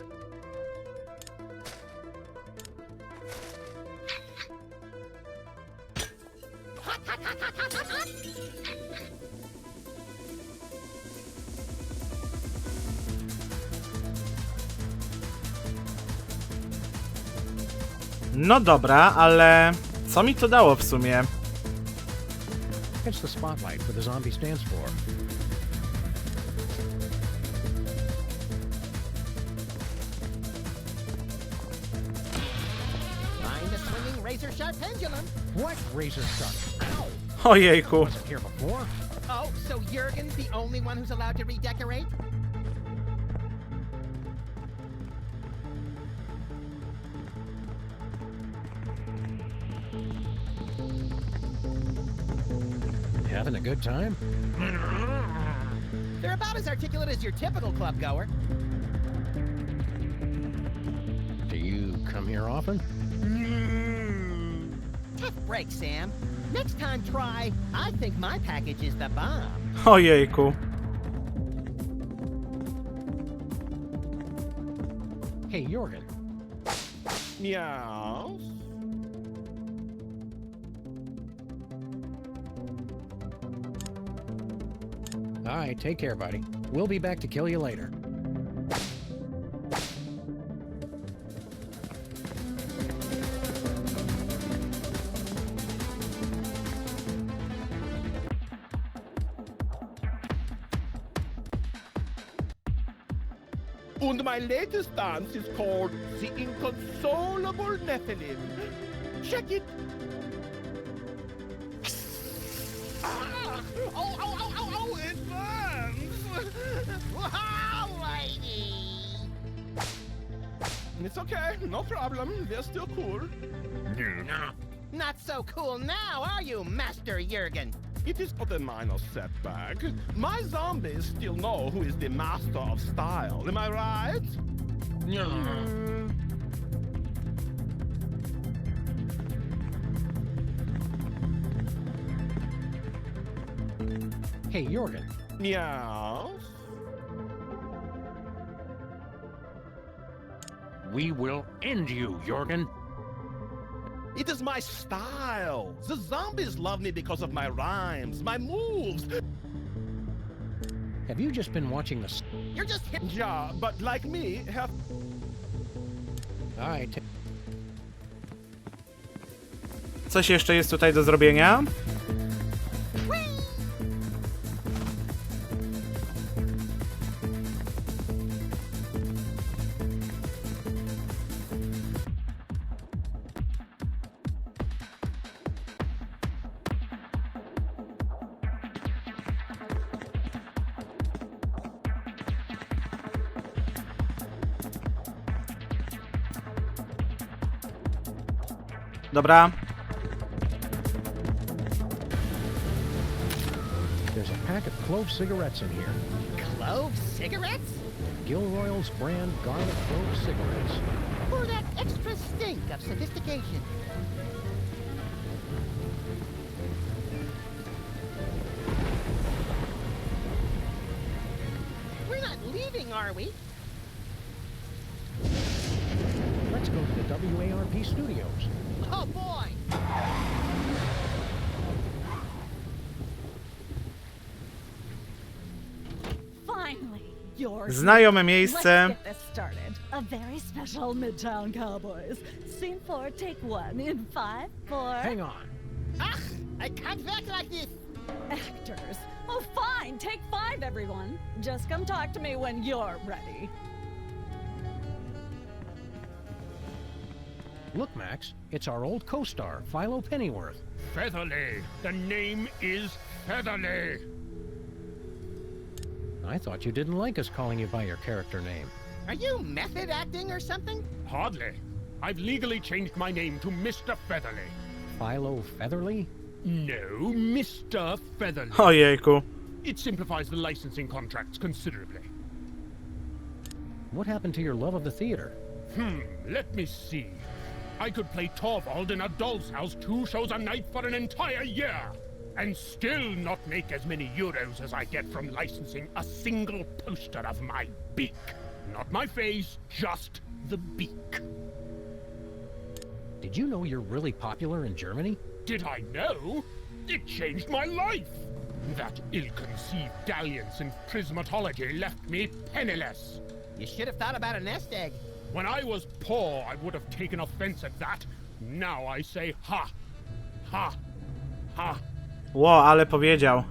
No dobra, ale co mi to dało w sumie? It's the spotlight for the zombies' dance floor. Find the swinging razor-sharp pendulum. What razor sharp? Ow! Ojejku. Wasn't here before. Oh, so Jurgen's the only one who's allowed to redecorate? Having a good time? They're about as articulate as your typical club goer. Do you come here often? Tough break, Sam. Next time try, I think my package is the bomb. Ojejku. Hey, Jorgen. Yes? All right, take care, buddy. We'll be back to kill you later. And my latest dance is called the Inconsolable Nephilim. Check it. Ah! Oh, it burns! Wow, lady! It's okay, no problem. They're still cool. Not so cool now, are you, Master Jurgen? It is but a minor setback. My zombies still know who is the master of style. Am I right? Hey, Jurgen. Yes. We will end you, Jurgen. It is my style. The zombies love me because of my rhymes, my moves. Have you just been watching the... You're just hip. Yeah, but like me, have... Alright. Coś jeszcze jest tutaj do zrobienia? Dobra. There's a pack of clove cigarettes in here. Clove cigarettes? Gilroy's brand garlic clove cigarettes. For that extra stink of sophistication. We're not leaving, are we? Let's go to the WARP studios. Oh boy! Finally, you're Znajome Let's miejsce. get this started. A very special Midtown Cowboys. Scene 4, take 1 in 5, 4. Hang on. Ach, I can't act like this. Actors. Oh, fine. Take 5, everyone. Just come talk to me when you're ready. Look, Max, it's our old co-star, Philo Pennyworth. Featherly. The name is Featherly. I thought you didn't like us calling you by your character name. Are you method acting or something? Hardly. I've legally changed my name to Mr. Featherly. Philo Featherly? No, Mr. Featherly. Ojejku. It simplifies the licensing contracts considerably. What happened to your love of the theater? Let me see. I could play Torvald in a doll's house 2 shows a night for an entire year, and still not make as many euros as I get from licensing a single poster of my beak. Not my face, just the beak. Did you know you're really popular in Germany? Did I know? It changed my life. That ill-conceived dalliance in prismatology left me penniless. You should have thought about a nest egg. When I was poor, I would have taken offense at that. Now I say ha, ha, ha. Ło, ale powiedział.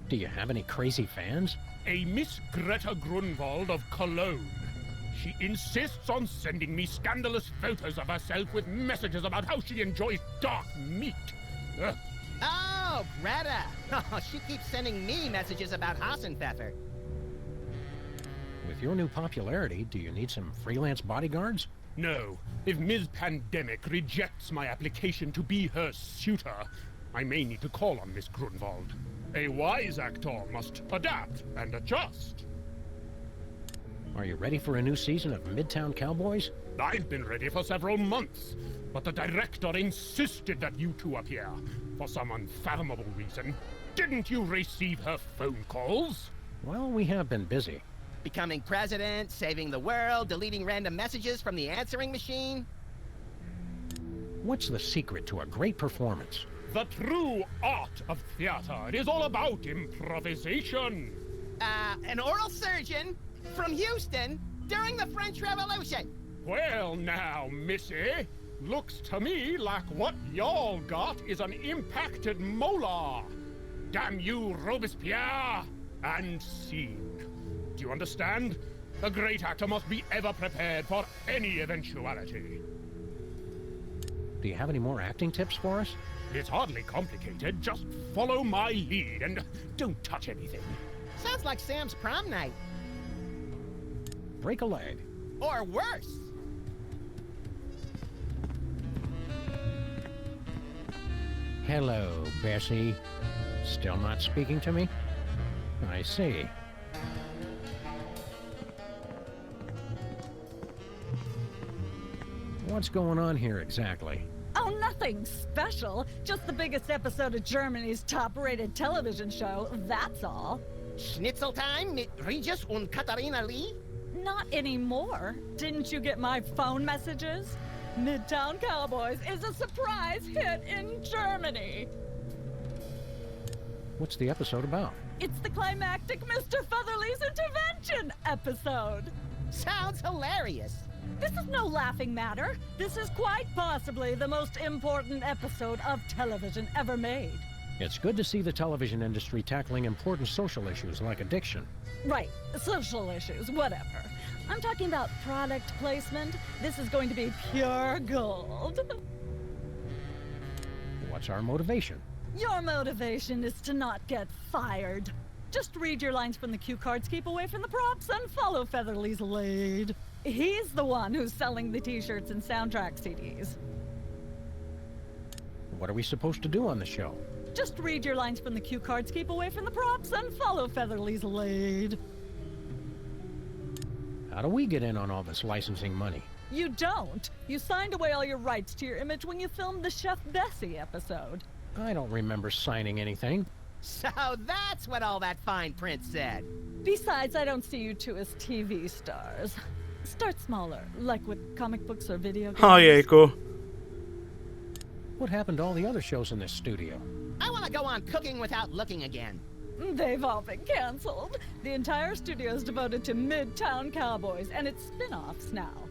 Do you have any crazy fans? A Miss Greta Grunwald of Cologne. She insists on sending me scandalous photos of herself with messages about how she enjoys dark meat. Ugh. Oh, Greta. Oh, she keeps sending me messages about Hassenpfeffer. With your new popularity, do you need some freelance bodyguards? No. If Ms. Pandemic rejects my application to be her suitor, I may need to call on Miss Grunwald. A wise actor must adapt and adjust. Are you ready for a new season of Midtown Cowboys? I've been ready for several months, but the director insisted that you two appear. For some unfathomable reason. Didn't you receive her phone calls? Well, we have been busy. Becoming president, saving the world, deleting random messages from the answering machine. What's the secret to a great performance? The true art of theater. It is all about improvisation. An oral surgeon from Houston during the French Revolution. Well now, missy, looks to me like what y'all got is an impacted molar. Damn you, Robespierre! And scene. Do you understand? The great actor must be ever prepared for any eventuality. Do you have any more acting tips for us? It's hardly complicated. Just follow my lead and don't touch anything. Sounds like Sam's prom night. Break a leg. Or worse. Hello, Bessie. Still not speaking to me? I see. What's going on here exactly? Oh, nothing special. Just the biggest episode of Germany's top-rated television show, that's all. Schnitzel time mit Regis und Katharina Lee? Not anymore. Didn't you get my phone messages? Midtown Cowboys is a surprise hit in Germany. What's the episode about? It's the climactic Mr. Featherly's intervention episode. Sounds hilarious. This is no laughing matter. This is quite possibly the most important episode of television ever made. It's good to see the television industry tackling important social issues like addiction. Right, social issues, whatever. I'm talking about product placement. This is going to be pure gold. What's our motivation? Your motivation is to not get fired. Just read your lines from the cue cards, keep away from the props, and follow Featherly's lead. He's the one who's selling the t-shirts and soundtrack CDs. What are we supposed to do on the show? Just read your lines from the cue cards, keep away from the props, and follow Featherly's lead. How do we get in on all this licensing money? You don't. You signed away all your rights to your image when you filmed the Chef Bessie episode. I don't remember signing anything. So that's what all that fine print said. Besides, I don't see you two as TV stars. Start smaller, like with comic books or video games. Ojejku. What happened to all the other shows in this studio? I want to go on Cooking Without Looking again. They've all been canceled. The entire studio is devoted to Midtown Cowboys and its spin-offs now.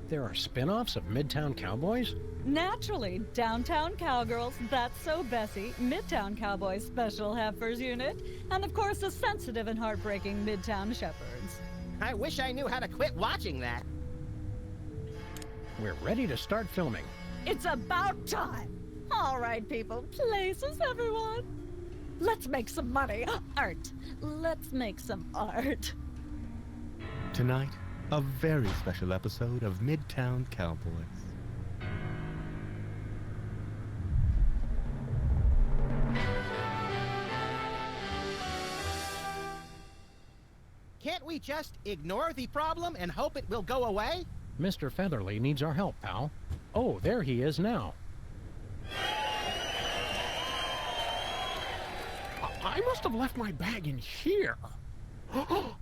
There are spin-offs of Midtown Cowboys? Naturally, Downtown Cowgirls, That's So Bessie, Midtown Cowboys Special Heifers Unit, and of course the sensitive and heartbreaking Midtown Shepherds. I wish I knew how to quit watching that. We're ready to start filming. It's about time! All right, people, places, everyone. Let's make some money. Art. Let's make some art. Tonight, a very special episode of Midtown Cowboys. Can't we just ignore the problem and hope it will go away? Mr. Featherly needs our help, pal. Oh, there he is now. I must have left my bag in here. I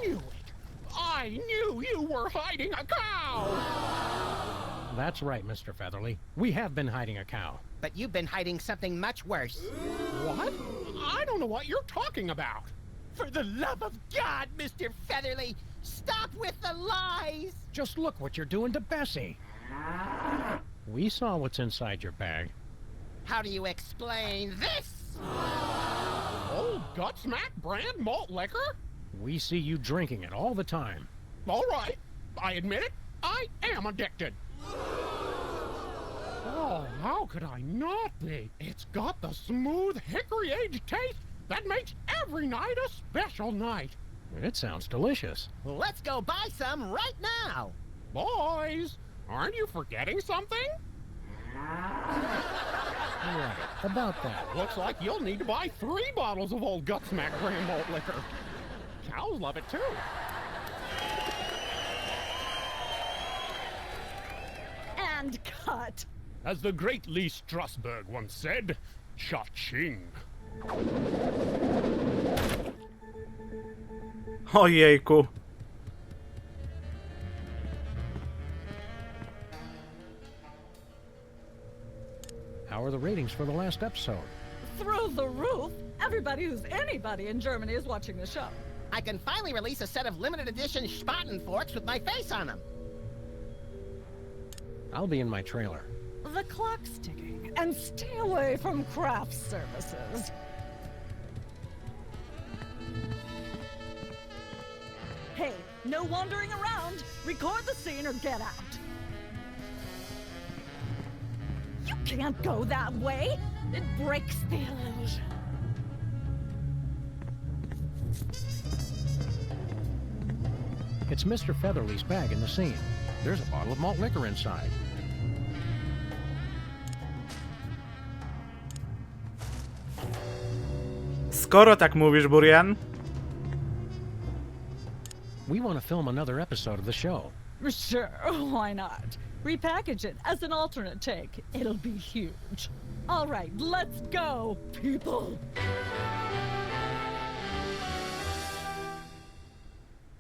knew it. I knew you were hiding a cow. That's right, Mr. Featherly. We have been hiding a cow. But you've been hiding something much worse. What? I don't know what you're talking about. For the love of God, Mr. Featherly, stop with the lies! Just look what you're doing to Bessie. We saw what's inside your bag. How do you explain this? Old Gutsmack brand malt liquor? We see you drinking it all the time. All right, I admit it. I am addicted. Oh, how could I not be? It's got the smooth hickory-aged taste that makes every night a special night. It sounds delicious. Let's go buy some right now. Boys, aren't you forgetting something? Right, about that. Looks like you'll need to buy 3 bottles of old Gutsmack brand malt liquor. Cows love it too. And cut. As the great Lee Strasberg once said, cha-ching. Ojejku. How are the ratings for the last episode? Through the roof. Everybody who's anybody in Germany is watching the show. I can finally release a set of limited edition Spaten forks with my face on them. I'll be in my trailer. The clock's ticking, and stay away from craft services. Hey, no wandering around. Record the scene or get out. You can't go that way. It breaks the illusion. It's Mr. Featherly's bag in the scene. There's a bottle of malt liquor inside. Skoro tak mówisz, Burian. We want to film another episode of the show. Sure, why not? Repackage it as an alternate take. It'll be huge. All right, let's go, people.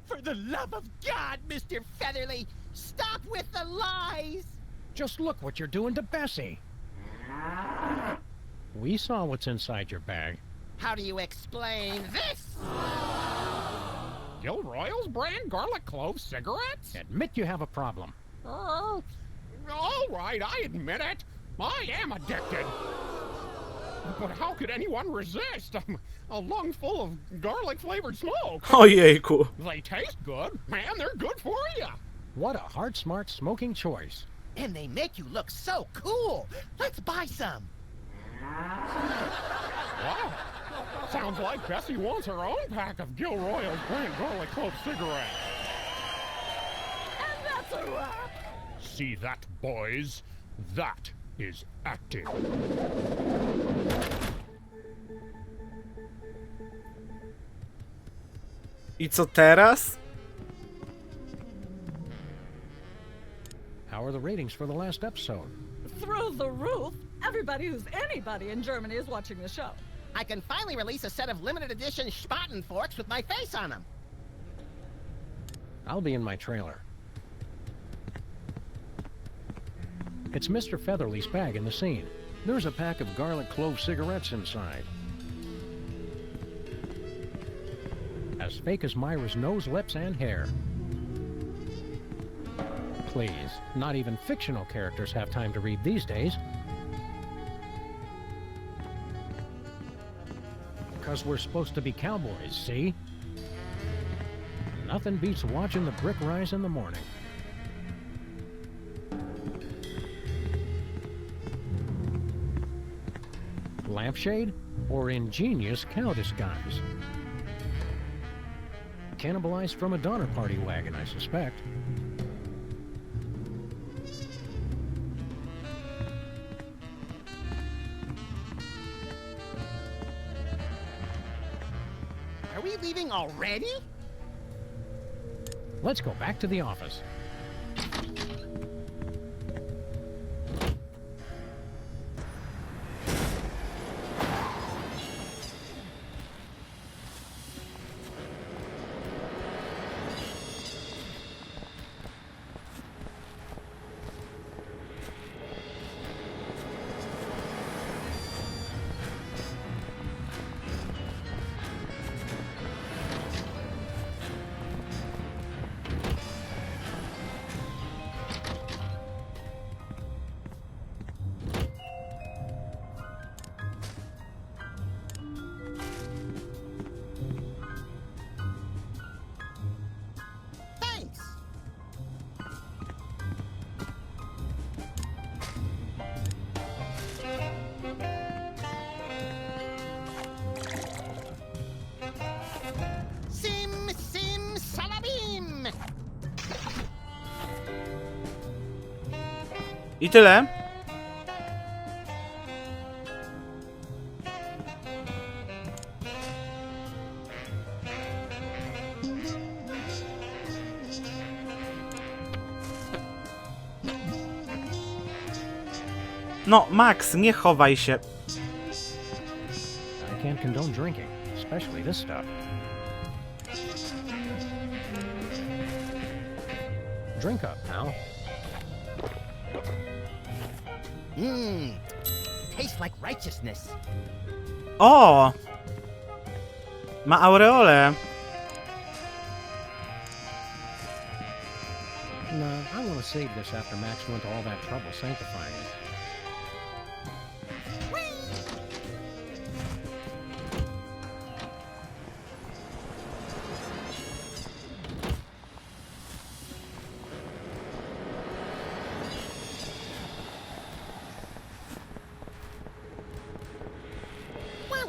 For the love of God, Mr. Featherly, stop with the lies! Just look what you're doing to Bessie. We saw what's inside your bag. How do you explain this? Gilroy's brand garlic clove cigarettes? Admit you have a problem. All right, I admit it. I am addicted. But how could anyone resist a lung full of garlic-flavored smoke? Ojejku. They taste good, and they're good for you. What a heart-smart smoking choice. And they make you look so cool. Let's buy some. Wow. Sounds like Bessie wants her own pack of Gilroy's brand garlic clove cigarettes. And that's a wrap. See that, boys? That is acting. I co teraz? How are the ratings for the last episode? Through the roof. Everybody who's anybody in Germany is watching the show. I can finally release a set of limited edition Spaten forks with my face on them. I'll be in my trailer. It's Mr. Featherly's bag in the scene. There's a pack of garlic clove cigarettes inside. As fake as Myra's nose, lips, and hair. Please, not even fictional characters have time to read these days. Because we're supposed to be cowboys, see? Nothing beats watching the brick rise in the morning. Lampshade or ingenious cow disguise? Cannibalized from a Donner Party wagon, I suspect. Are we leaving already? Let's go back to the office. I tyle. No, Max, nie chowaj się. I can't condone drinking, especially this stuff. Drink up, pal. Mmm. Tastes like righteousness. O! Ma aureolę. No, I want to save this after Max went to all that trouble sanctifying it.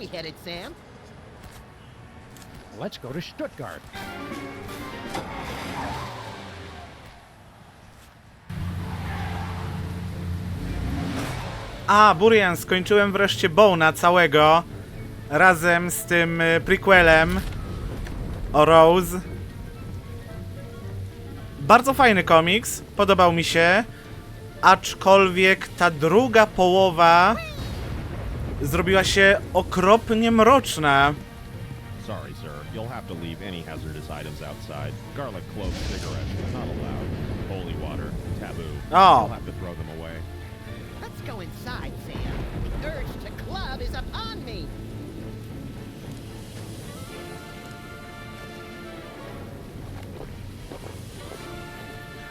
we headed, Sam? Let's go to Stuttgart. A, Burian, skończyłem wreszcie Bona całego. Razem z tym prequelem o Rose. Bardzo fajny komiks, podobał mi się. Aczkolwiek ta druga połowa zrobiła się okropnie mroczna. Sorry, sir. You'll have to leave any hazardous items outside. Garlic clove cigarettes, not allowed. Holy water, taboo. Oh. You'll have to throw them away. Let's go inside, Sam. The urge to club is upon me.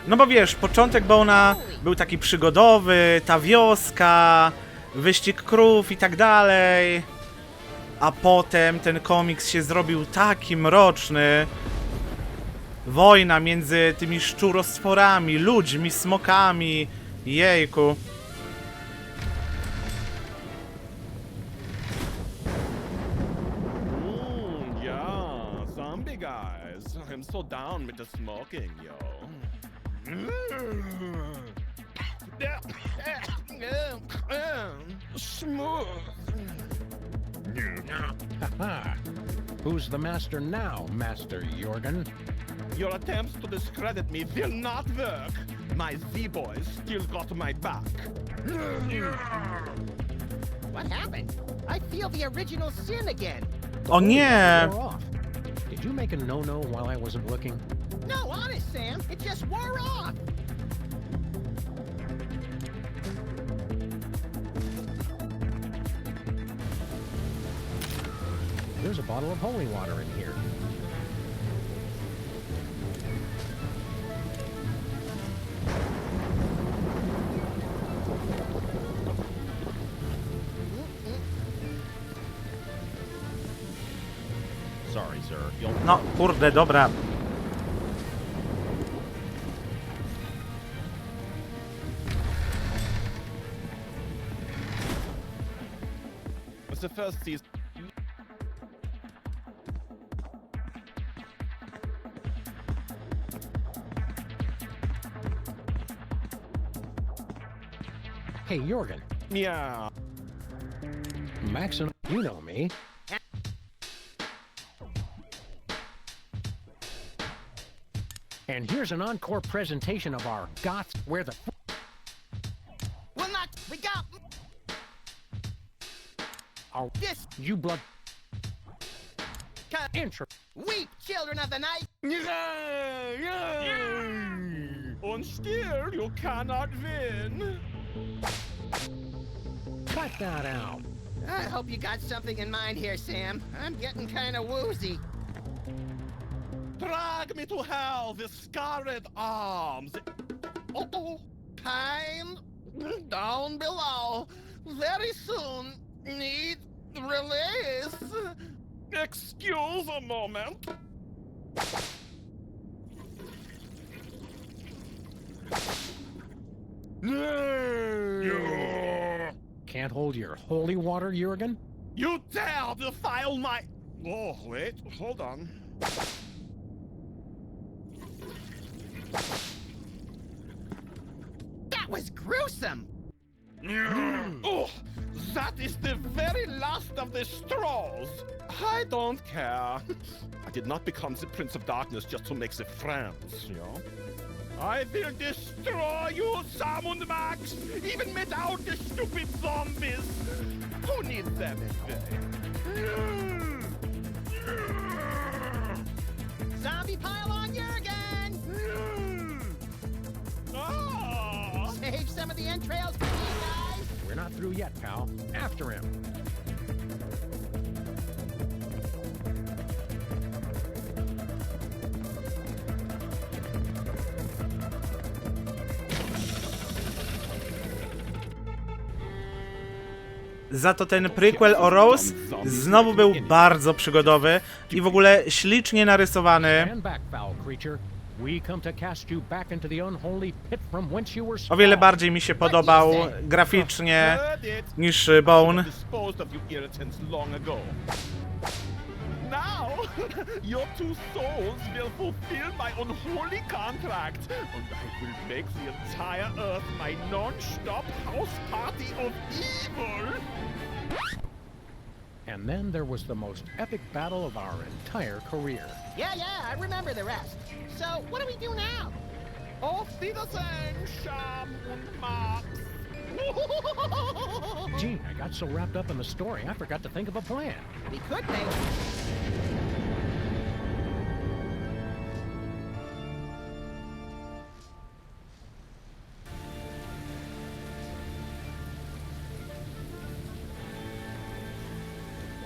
No bo wiesz, początek Bona był taki przygodowy, ta wioska, wyścig krów i tak dalej. A potem ten komiks się zrobił taki mroczny. Wojna między tymi szczurostworami, ludźmi, smokami. Jejku. Yeah, zombie guys. I'm so down with the smoking, yo. Smooth. Haha. Who's the master now, Master Jorgen? Your attempts to discredit me will not work. My Z-boys still got my back. What happened? I feel the original sin again. O nie! Wore off. Did you make a no-no while I wasn't looking? No, honest, Sam. It just wore off. There's a bottle of holy water in here. Sorry, sir. You'll... No, kurde, dobra. It's the first season. Hey, Jorgen. Yeah. Max and you know me. And here's an encore presentation of our Goths where the... Well, not. We got. Oh, This. you blood... Intro. Weep, children of the night. And still, you cannot win. Cut that out. I hope you got something in mind here, Sam. I'm getting kind of woozy. Drag me to hell with scarred arms. Oh, kind down below. Very soon need release. Excuse a moment. Can't hold your holy water, Jorgen? You dare defile my... Oh, wait, hold on. That was gruesome. Oh, that is the very last of the straws. I don't care. I did not become the Prince of Darkness just to make the friends, you know? I will destroy you, Sam and Max, even without the stupid zombies. Who needs them anyway? Zombie pile on Jurgen! Ah! Save some of the entrails for me, guys! We're not through yet, pal. After him. Za to ten prequel o Rose znowu był bardzo przygodowy i w ogóle ślicznie narysowany. Stand back, foul creature. We come to cast you back into the unholy pit from whence you were O wiele spawned. bardziej mi się podobał graficznie niż Bone. Disposed of you irritants long ago. Now, your two souls will fulfill my unholy contract, and I will make the entire Earth my non-stop house party of evil. And then there was the most epic battle of our entire career. Yeah, I remember the rest. So, what do we do now? Auf Wiedersehen, Scham und Max. Gee, I got so wrapped up in the story, I forgot to think of a plan. We could make...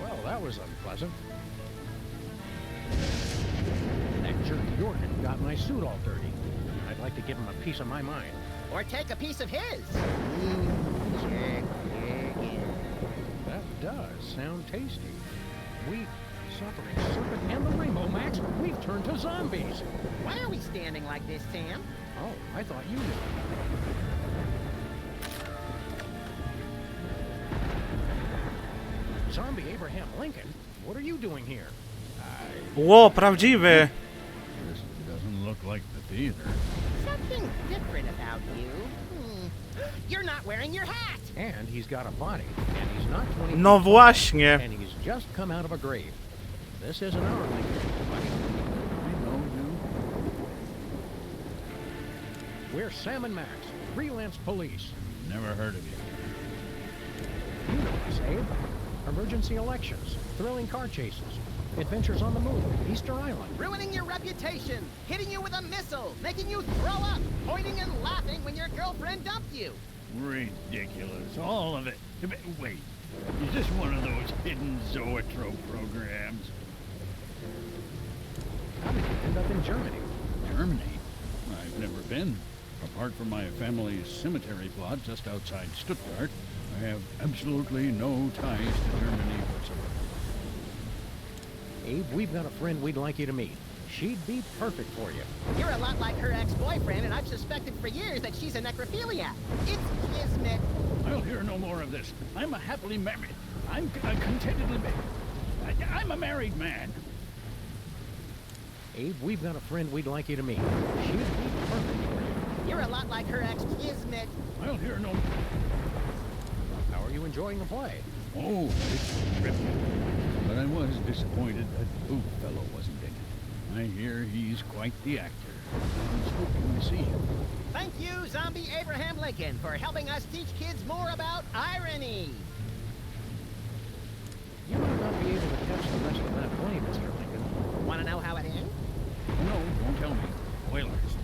Well, that was unpleasant. That jerk Jorgen got my suit all dirty. I'd like to give him a piece of my mind. Or take a piece of his. That does sound tasty. We, Suffering Serpent and the Rainbow Max, we've turned to zombies. Why are we standing like this, Sam? Oh, I thought you knew. Zombie Abraham Lincoln, what are you doing here? Ło, prawdziwy! This doesn't look like the theater. Something different about you. You're not wearing your hat! And he's got a body, and he's not 20 No feet tall, właśnie. and he's just come out of a grave. This isn't our Lincoln, buddy. I know you. We're Sam and Max, freelance police. Never heard of you. You know us, Abe. Emergency elections, thrilling car chases, adventures on the moon, Easter Island. Ruining your reputation, hitting you with a missile, making you throw up, pointing and laughing when your girlfriend dumped you. Ridiculous, all of it. Wait, is this one of those hidden zoetrope programs? How did you end up in Germany? Germany? I've never been. Apart from my family's cemetery plot just outside Stuttgart, I have absolutely no ties to Germany whatsoever. Abe, we've got a friend we'd like you to meet. She'd be perfect for you. You're a lot like her ex-boyfriend, and I've suspected for years that she's a necrophiliac. It's kismet. I'll hear no more of this. I'm a happily married. I'm contentedly married. I'm a married man. Abe, we've got a friend we'd like you to meet. She'd be perfect for you. You're a lot like her ex-kismet. I'll hear no... How are you enjoying the play? Oh, it's terrific. But I was disappointed that Booth fellow wasn't in it. I hear he's quite the actor. I was hoping to see him. Thank you, Zombie Abraham Lincoln, for helping us teach kids more about irony. You might not be able to catch the rest of that play, Mr. Lincoln. Want to know how it ends? No, don't tell me. Spoilers.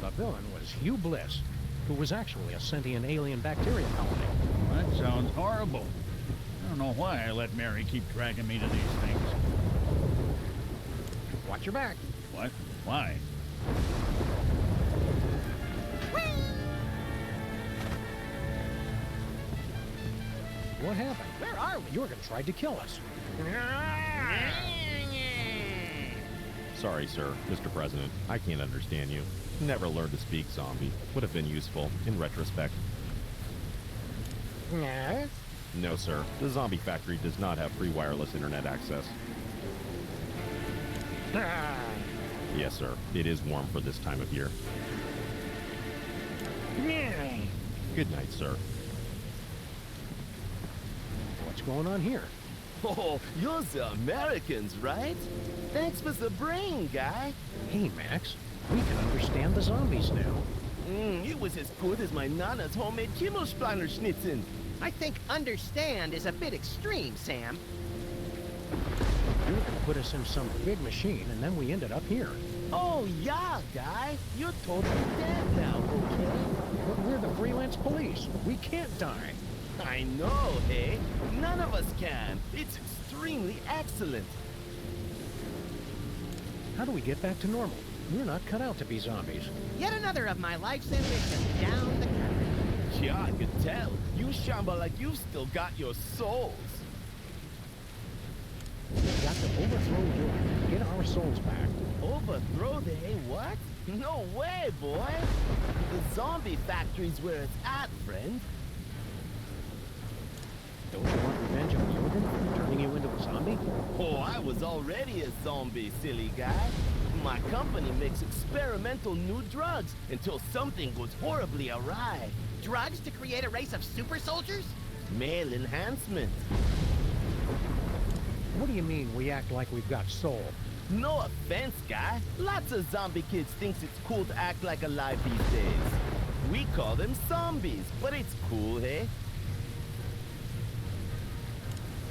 The villain was Hugh Bliss, who was actually a sentient alien bacteria colony. That sounds horrible. I don't know why I let Mary keep dragging me to these things. Watch your back. What? Why? What happened? Where are we? Jorgen tried to kill us. Sorry, sir, Mr. President. I can't understand you. Never learned to speak zombie. Would have been useful, in retrospect. Nah. No, sir. The zombie factory does not have free wireless internet access. Yes, sir. It is warm for this time of year. Good night, sir. What's going on here? Oh, you're the Americans, right? Thanks for the brain, guy. Hey, Max. We can understand the zombies now. It was as good as my Nana's homemade Kimmelspleiner schnitzen. I think understand is a bit extreme, Sam. Jorgen put us in some big machine, and then we ended up here. Oh, yeah, guy. You're totally dead now, okay? But we're the freelance police. We can't die. I know, hey? None of us can. It's extremely excellent. How do we get back to normal? We're not cut out to be zombies. Yet another of my life's ambitions down the curve. Yeah, I could tell. You shamba like you've still got your souls. We've got got to overthrow Jordan and get our souls back. Overthrow the what? No way, boy! The zombie factory's where it's at, friend. Don't you want revenge on Jordan for turning you into a zombie? Oh, I was already a zombie, silly guy. My company makes experimental new drugs until something goes horribly awry. Drugs to create a race of super soldiers? Male enhancement. What do you mean we act like we've got soul? No offense, guy. Lots of zombie kids thinks it's cool to act like alive these days. We call them zombies, but it's cool, hey?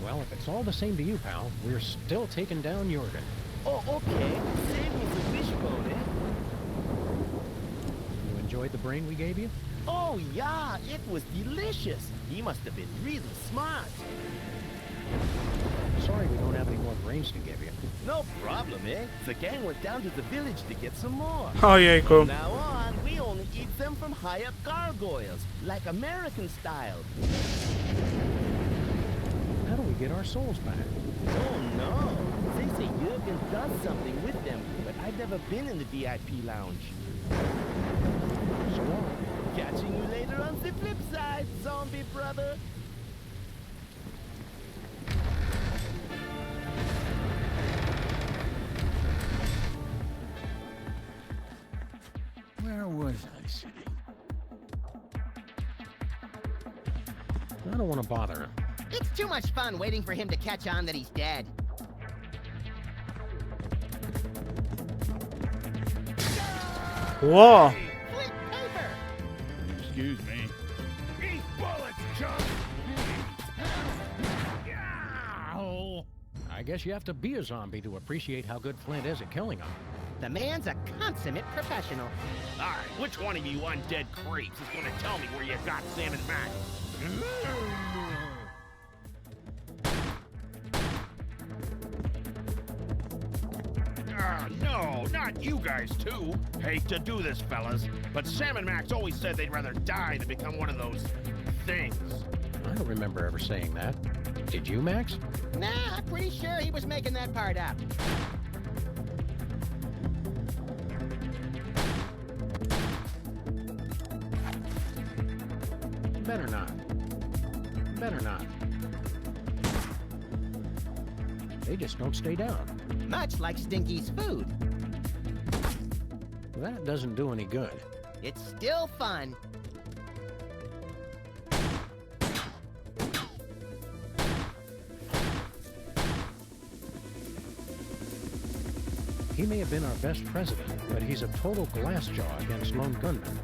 Well, if it's all the same to you, pal, we're still taking down Jordan. Oh, okay. Save me some wishbone, eh? You enjoyed the brain we gave you? Oh, yeah, it was delicious. He must have been really smart. Sorry we don't have any more brains to give you. No problem, eh? The gang went down to the village to get some more. Ojejku. From now on, we only eat them from high-up gargoyles, like American style. How do we get our souls back? Oh, no. They say Jürgen does something with them, but I've never been in the VIP lounge. So long. Catching you later on the flip side, zombie brother. Where was I sitting? I don't want to bother him. It's too much fun waiting for him to catch on that he's dead. Whoa. Flip paper! Excuse me. Eat bullets, chump! Ow! I guess you have to be a zombie to appreciate how good Flint is at killing them. The man's a consummate professional. All right, which one of you undead creeps is gonna tell me where you got Sam and Max? No, not you guys too. Hate to do this, fellas, but Sam and Max always said they'd rather die than become one of those things. I don't remember ever saying that. Did you, Max? Nah, I'm pretty sure he was making that part up. Better not. Better not. They just don't stay down. Much like Stinky's food. That doesn't do any good. It's still fun. He may have been our best president, but he's a total glassjaw against lone gunmen.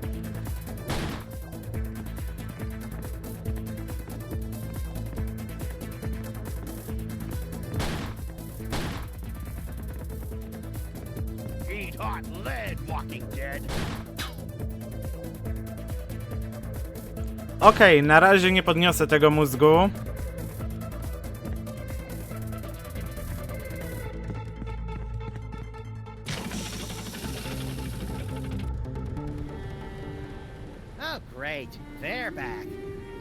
Eat hot lead, Walking Dead. Okej, na razie nie podniosę tego mózgu. Oh, great. They're back.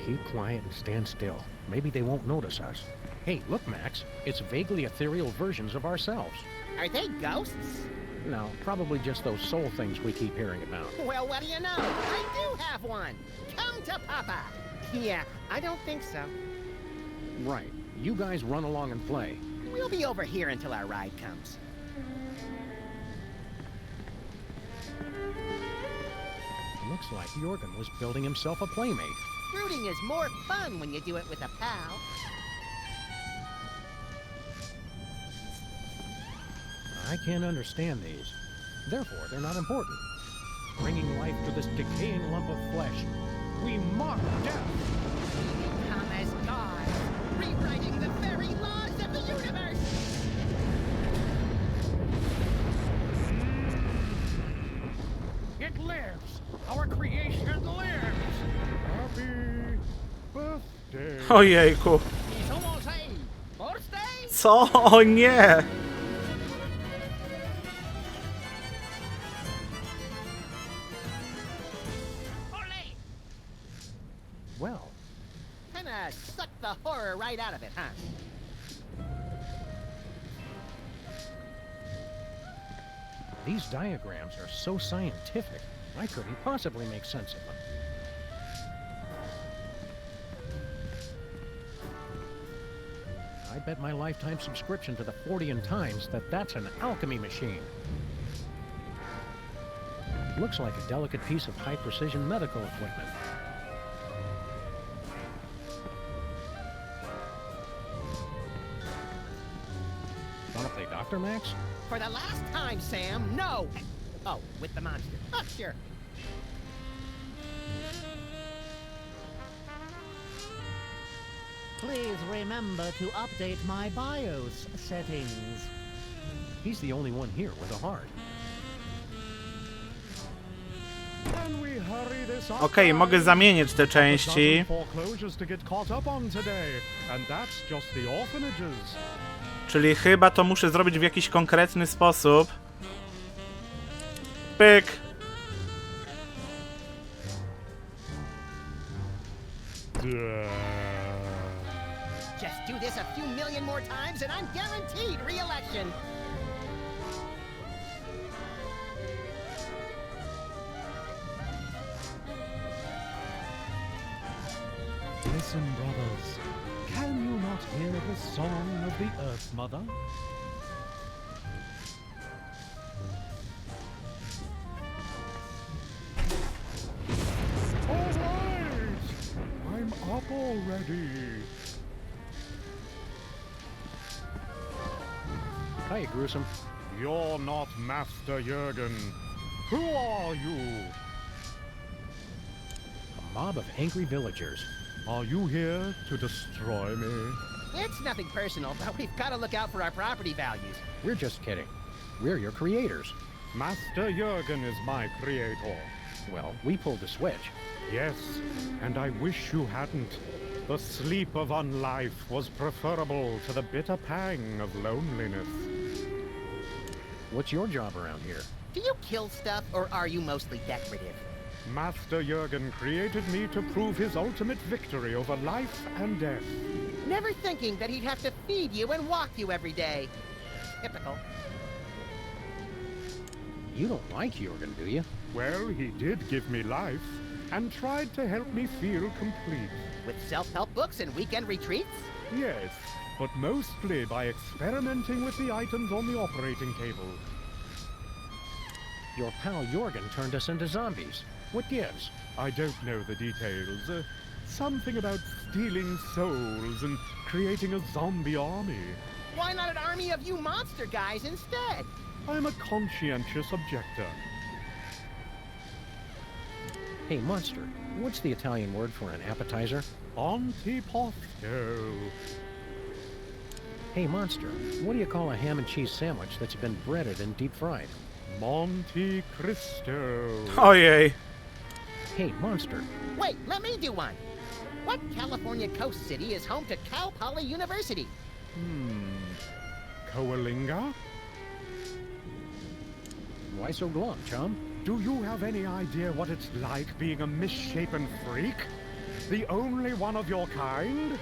Keep quiet and stand still. Maybe they won't notice us. Hey, look, Max. It's vaguely ethereal versions of ourselves. Are they ghosts? No, probably just those soul things we keep hearing about. Well, what do you know? I do have one. Come to Papa. Yeah, I don't think so. Right. You guys run along and play. We'll be over here until our ride comes. Looks like Jorgen was building himself a playmate. Rooting is more fun when you do it with a pal. I can't understand these. Therefore, they're not important. Bringing life to this decaying lump of flesh. We mock death. Come as gods, rewriting the very laws of the universe. It lives! Our creation lives! Happy birthday! Ojejku. Somos ahí. Birthday? Co? O nie! Well, Kinda sucked the horror right out of it, huh? These diagrams are so scientific, I couldn't possibly make sense of them. I bet my lifetime subscription to the 40 Times that that's an alchemy machine. Looks like a delicate piece of high-precision medical equipment. Wanna play Dr. Max? For the last time, Sam, no! Oh, with the monster. Oh, sure. Please remember to update my BIOS settings. He's the only one here with a heart. Okej, mogę zamienić te części. Czyli chyba to muszę zrobić w jakiś konkretny sposób. Pyk! Just do this a few million more times and I'm guaranteed re-election. Listen, brothers. Can you not hear the song of the Earth Mother? All right! I'm up already. Hiya, Gruesome. You're not Master Jurgen. Who are you? A mob of angry villagers. Are you here to destroy me? It's nothing personal, but we've got to look out for our property values. We're just kidding. We're your creators. Master Jurgen is my creator. Well, we pulled the switch. Yes, and I wish you hadn't. The sleep of unlife was preferable to the bitter pang of loneliness. What's your job around here? Do you kill stuff, or are you mostly decorative? Master Jurgen created me to prove his ultimate victory over life and death. Never thinking that he'd have to feed you and walk you every day. Typical. You don't like Jurgen, do you? Well, he did give me life, and tried to help me feel complete. With self-help books and weekend retreats? Yes, but mostly by experimenting with the items on the operating table. Your pal Jurgen turned us into zombies. What gives? I don't know the details. Something about stealing souls and creating a zombie army. Why not an army of you monster guys instead? I'm a conscientious objector. Hey, Monster, what's the Italian word for an appetizer? Antipasto. Hey, Monster, what do you call a ham and cheese sandwich that's been breaded and deep fried? Monte Cristo. Oh, yay. Hey, Monster. Wait, let me do one. What California coast city is home to Cal Poly University? Coalinga? Why so glum, chum? Do you have any idea what it's like being a misshapen freak? The only one of your kind?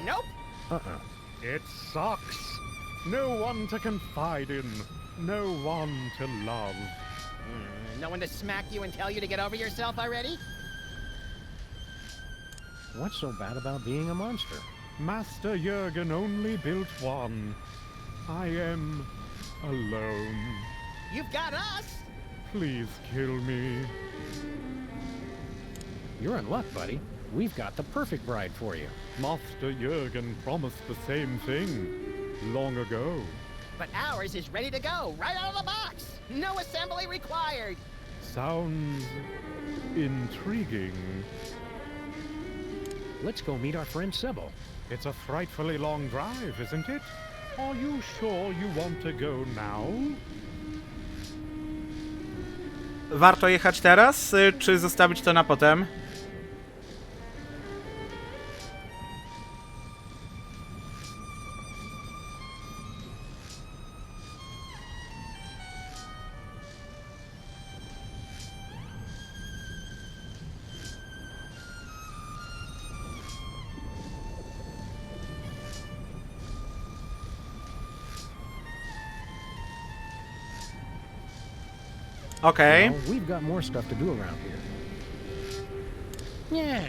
Nope. It sucks. No one to confide in. No one to love. No one to smack you and tell you to get over yourself already? What's so bad about being a monster? Master Jurgen only built one. I am alone. You've got us! Please kill me. You're in luck, buddy. We've got the perfect bride for you. Master Jurgen promised the same thing long ago. But ours is ready to go, right out of the box! No assembly required! Sounds intriguing. Let's go meet our friend Sybil. It's a frightfully long drive, isn't it? Are you sure you want to go now? Warto jechać teraz, czy zostawić to na potem? Okej. Well, we've got more stuff to do around here. Yeah.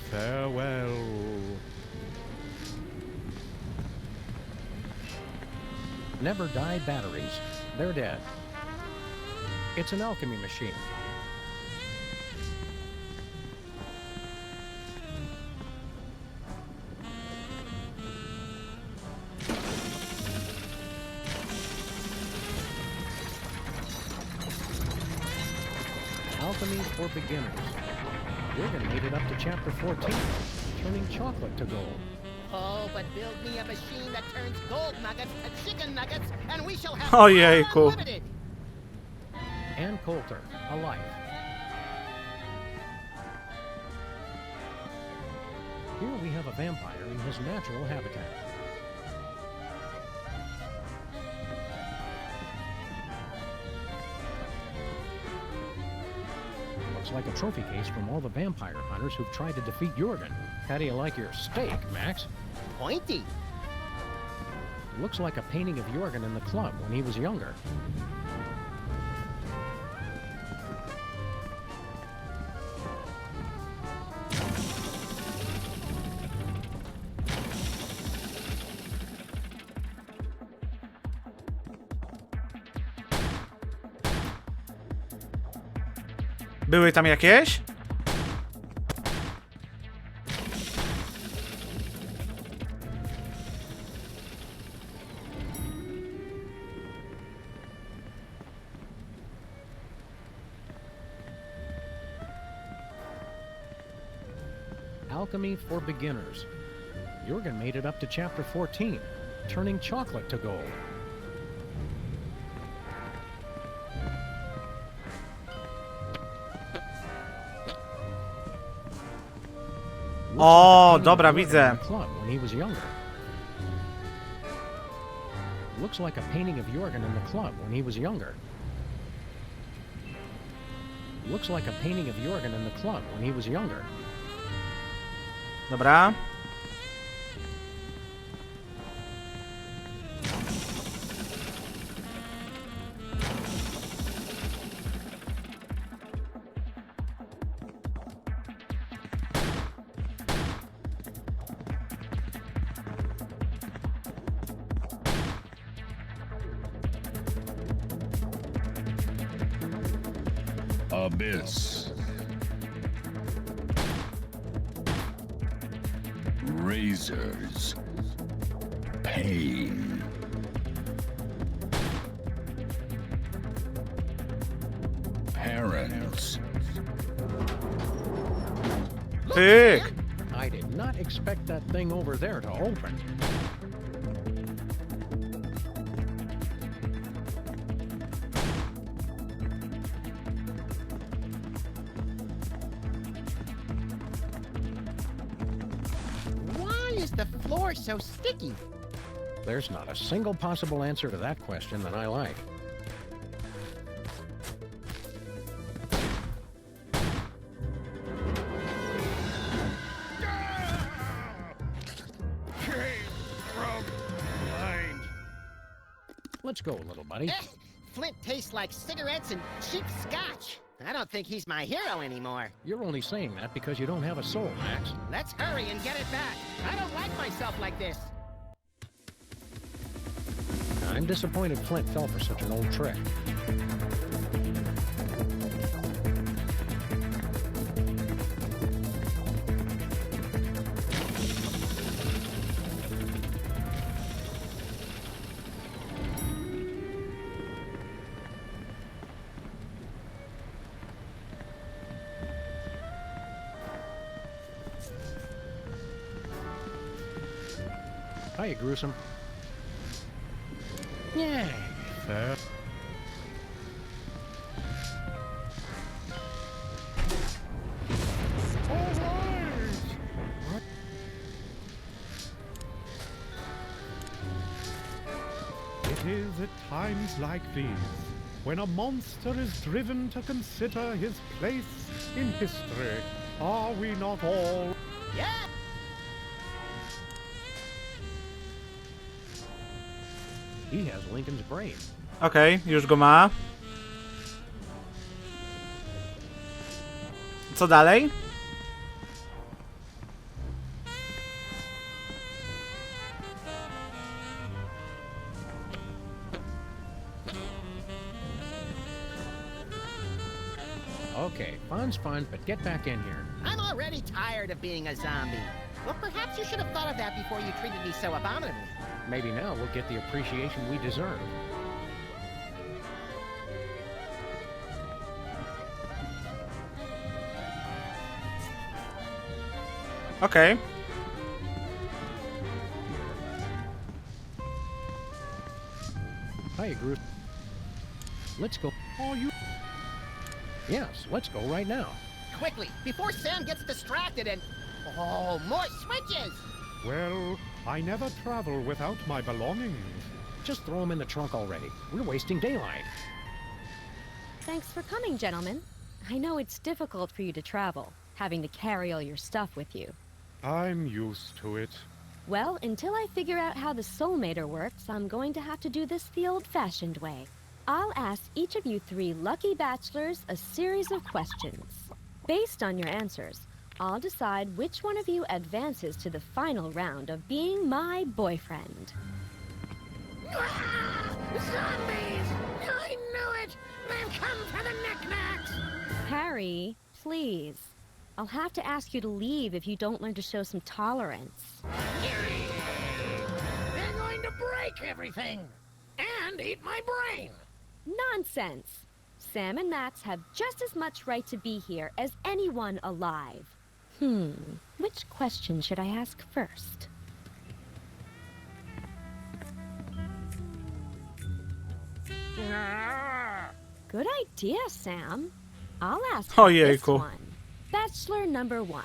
Farewell. Never die batteries. They're dead. It's an alchemy machine. Alchemy for beginners. Jürgen made it up to chapter 14, turning chocolate to gold. Oh, but build me a machine that turns gold nuggets to chicken nuggets, and we shall have Ojejku. unlimited. And Coulter, a life. Here we have a vampire in his natural habitat. Looks like a trophy case from all the vampire hunters who've tried to defeat Jürgen. How do you like your steak, Max? Pointy. Looks like a painting of Jürgen in the club when he was younger. Były tam jakieś? Alchemy for beginners. Jürgen made it up to chapter 14, turning chocolate to gold. O, dobra, widzę. When he was younger. Looks like a painting of Jürgen in the club when he was younger. Looks like a painting of Jürgen in the club when he was younger. Dobra. Abyss. Razors. Pain. Parents. Pyk. I did not expect that thing over there to open. Why is the floor so sticky? There's not a single possible answer to that question that I like. Let's go, little buddy. Flint tastes like cigarettes and cheap scotch. I don't think he's my hero anymore. You're only saying that because you don't have a soul, Max. Let's hurry and get it back. I don't like myself like this. I'm disappointed Flint fell for such an old trick. Hiya, Gruesome. Yeah. Fair. It is at times like these, when a monster is driven to consider his place in history. Are we not all? Yeah! He has Lincoln's brain. Okej, już go ma. Co dalej? Okay, fun's fun, but get back in here. I'm already tired of being a zombie. Well, perhaps you should have thought of that before you treated me so abominably. Maybe now we'll get the appreciation we deserve. Okej. Hi, Groot. Let's go. Oh, you... Yes, let's go right now. Quickly, before Sam gets distracted and... Oh, more switches! Well, I never travel without my belongings. Just throw them in the trunk already. We're wasting daylight. Thanks for coming, gentlemen. I know it's difficult for you to travel, having to carry all your stuff with you. I'm used to it. Well, until I figure out how the Soulmater works, I'm going to have to do this the old-fashioned way. I'll ask each of you 3 lucky bachelors a series of questions. Based on your answers, I'll decide which one of you advances to the final round of being my boyfriend. Zombies! I knew it! They've come for the knickknacks! Harry, please. I'll have to ask you to leave if you don't learn to show some tolerance. They're going to break everything! And eat my brain! Nonsense! Sam and Max have just as much right to be here as anyone alive. Which question should I ask first? Good idea, Sam. I'll ask Oh, you yeah, this cool. one. Bachelor number 1.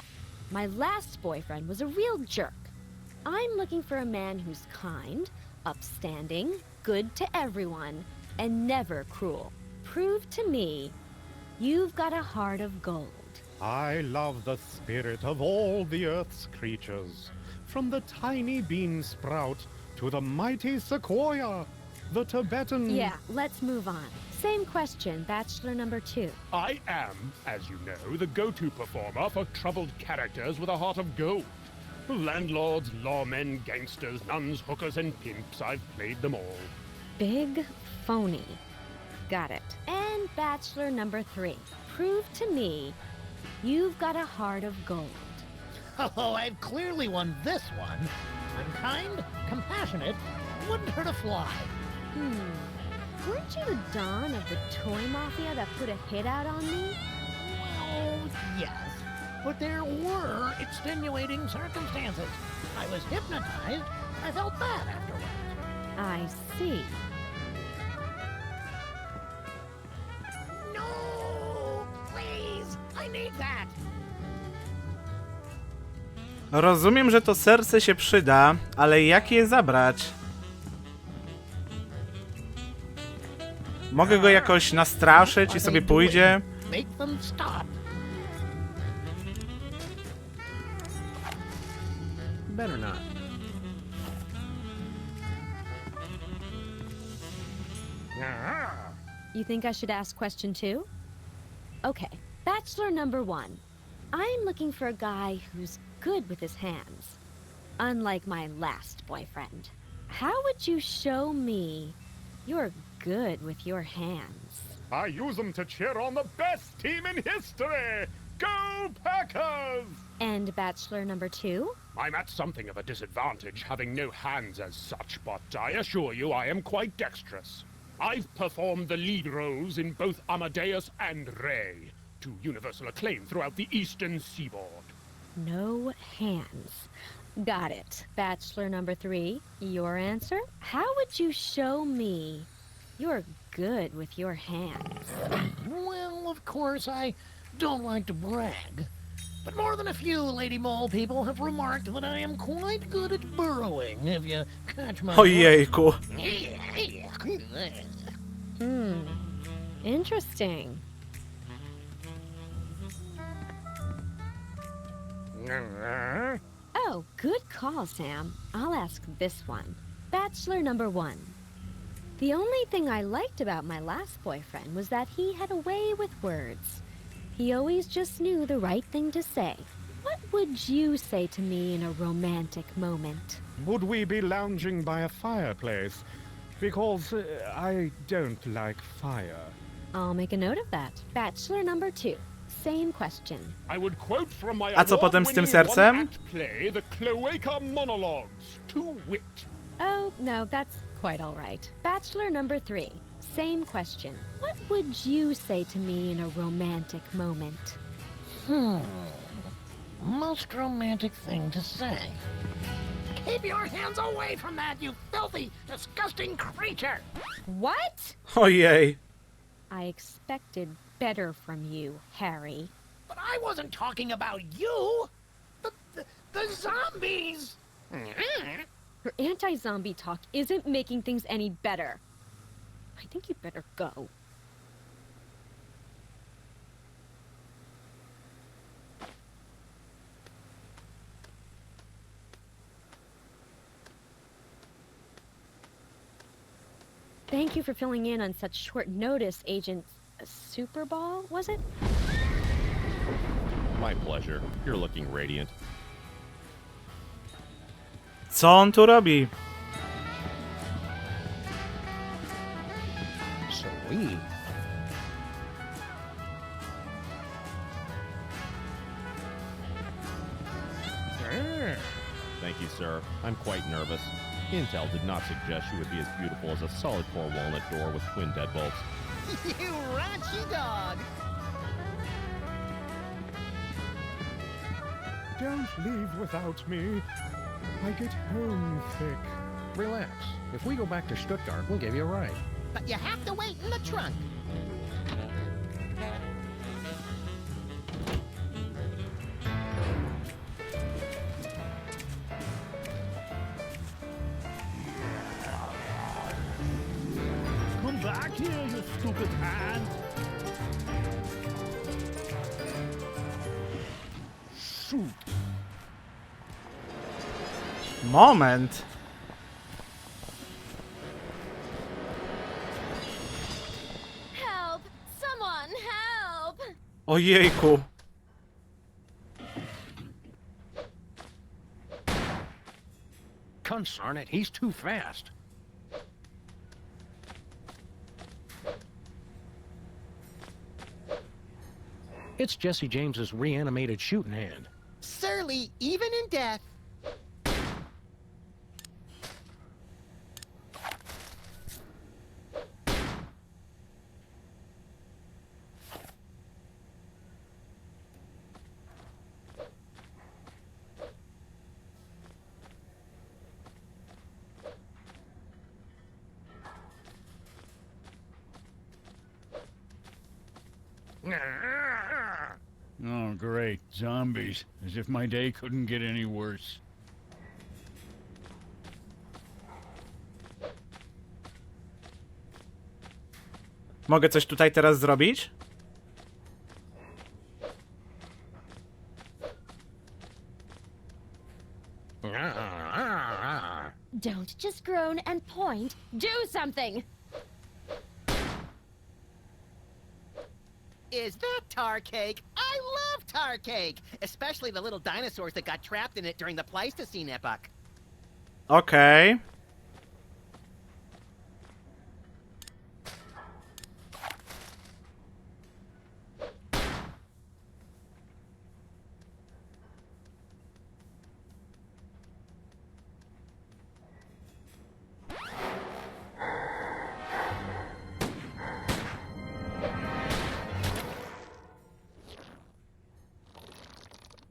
My last boyfriend was a real jerk. I'm looking for a man who's kind, upstanding, good to everyone, and never cruel. Prove to me you've got a heart of gold. I love the spirit of all the Earth's creatures, from the tiny bean sprout to the mighty sequoia, the Tibetan... Yeah, let's move on. Same question, Bachelor number 2. I am, as you know, the go-to performer for troubled characters with a heart of gold. Landlords, lawmen, gangsters, nuns, hookers, and pimps. I've played them all. Big phony. Got it. And Bachelor number 3. Prove to me you've got a heart of gold. Oh, I've clearly won this one. I'm kind, compassionate, wouldn't hurt a fly. Weren't you the Don of the toy mafia that put a hit out on me? Well, yes. But there were extenuating circumstances. I was hypnotized. I felt bad afterwards. I see. No! Please! I need that! Rozumiem, że to serce się przyda, ale jak je zabrać? Mogę go jakoś nastraszyć i sobie pójdzie? Make them stop. Better not. You think I should ask question 2? Okay, Bachelor number 1. I'm looking for a guy who's good with his hands. Unlike my last boyfriend. How would you show me you're good with your hands? I use them to cheer on the best team in history! Go Packers! And Bachelor number 2? I'm at something of a disadvantage, having no hands as such, but I assure you I am quite dexterous. I've performed the lead roles in both Amadeus and Ray, to universal acclaim throughout the eastern seaboard. No hands. Got it. Bachelor number 3, your answer? How would you show me you're good with your hands? Well, of course, I don't like to brag. But more than a few Lady Mole people have remarked that I am quite good at burrowing, if you catch my... Ojejku. Interesting. Oh, good call, Sam. I'll ask this one. Bachelor number 1. The only thing I liked about my last boyfriend was that he had a way with words. He always just knew the right thing to say. What would you say to me in a romantic moment? Would we be lounging by a fireplace? Because I don't like fire. I'll make a note of that. Bachelor number 2. Same question. I would quote from my A co potem z tym award-winning sercem? one-act play, The Cloaca Monologues, to wit. Oh, no, that's quite all right. Bachelor number 3. Same question. What would you say to me in a romantic moment? Most romantic thing to say. Keep your hands away from that, you filthy, disgusting creature! What? Ojej. I expected better from you, Harry. But I wasn't talking about you! The zombies! Your anti-zombie talk isn't making things any better. I think you'd better go. Thank you for filling in on such short notice, Agent Superball, was it? My pleasure. You're looking radiant. Co on tu robi? Sweet. Thank you, sir. I'm quite nervous. Intel did not suggest she would be as beautiful as a solid core walnut door with twin deadbolts. You raunchy dog! Don't leave without me. I get homesick. Relax. If we go back to Stuttgart, we'll give you a ride. But you have to wait in the trunk. Come back here, you stupid hand! Shoot. Moment. Help! Someone help! Ojejku. Consarn it, he's too fast. It's Jesse James's reanimated shooting hand. Surly, even in death. Oh, great. Zombies. As if my day couldn't get any worse. Mogę coś tutaj teraz zrobić? Don't just groan and point. Do something! Is that tar cake? I love tar cake! Especially the little dinosaurs that got trapped in it during the Pleistocene epoch. Okej.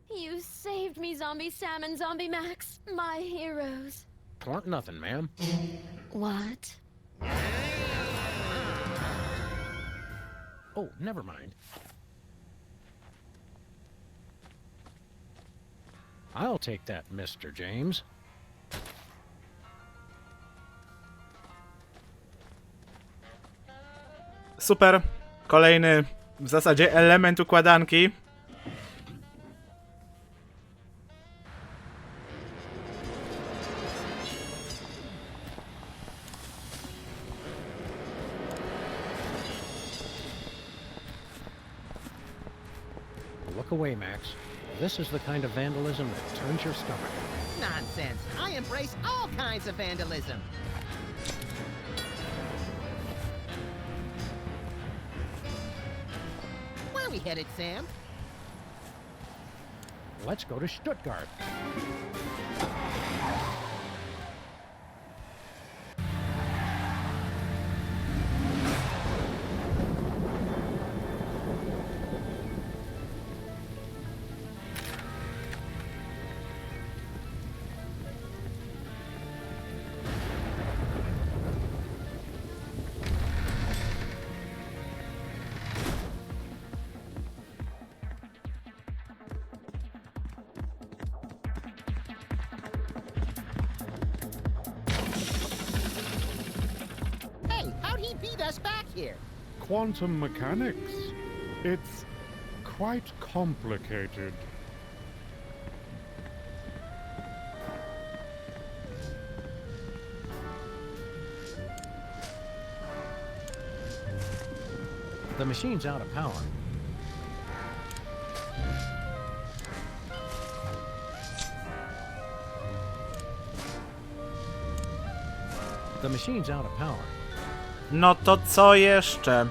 You saved me, Zombie Sam and Zombie Max. My heroes. Twant nothing, ma'am. What? Oh, never mind. I'll take that, Mr. James. Super. Kolejny w zasadzie element układanki. look away, Max. This is the kind of vandalism that turns your stomach. Nonsense. I embrace all kinds of vandalism. Where are we headed, Sam? Let's go to Stuttgart. Hey, how'd he beat us back here? Quantum mechanics. It's quite complicated. The machine's out of power. The machine's out of power. No to co jeszcze?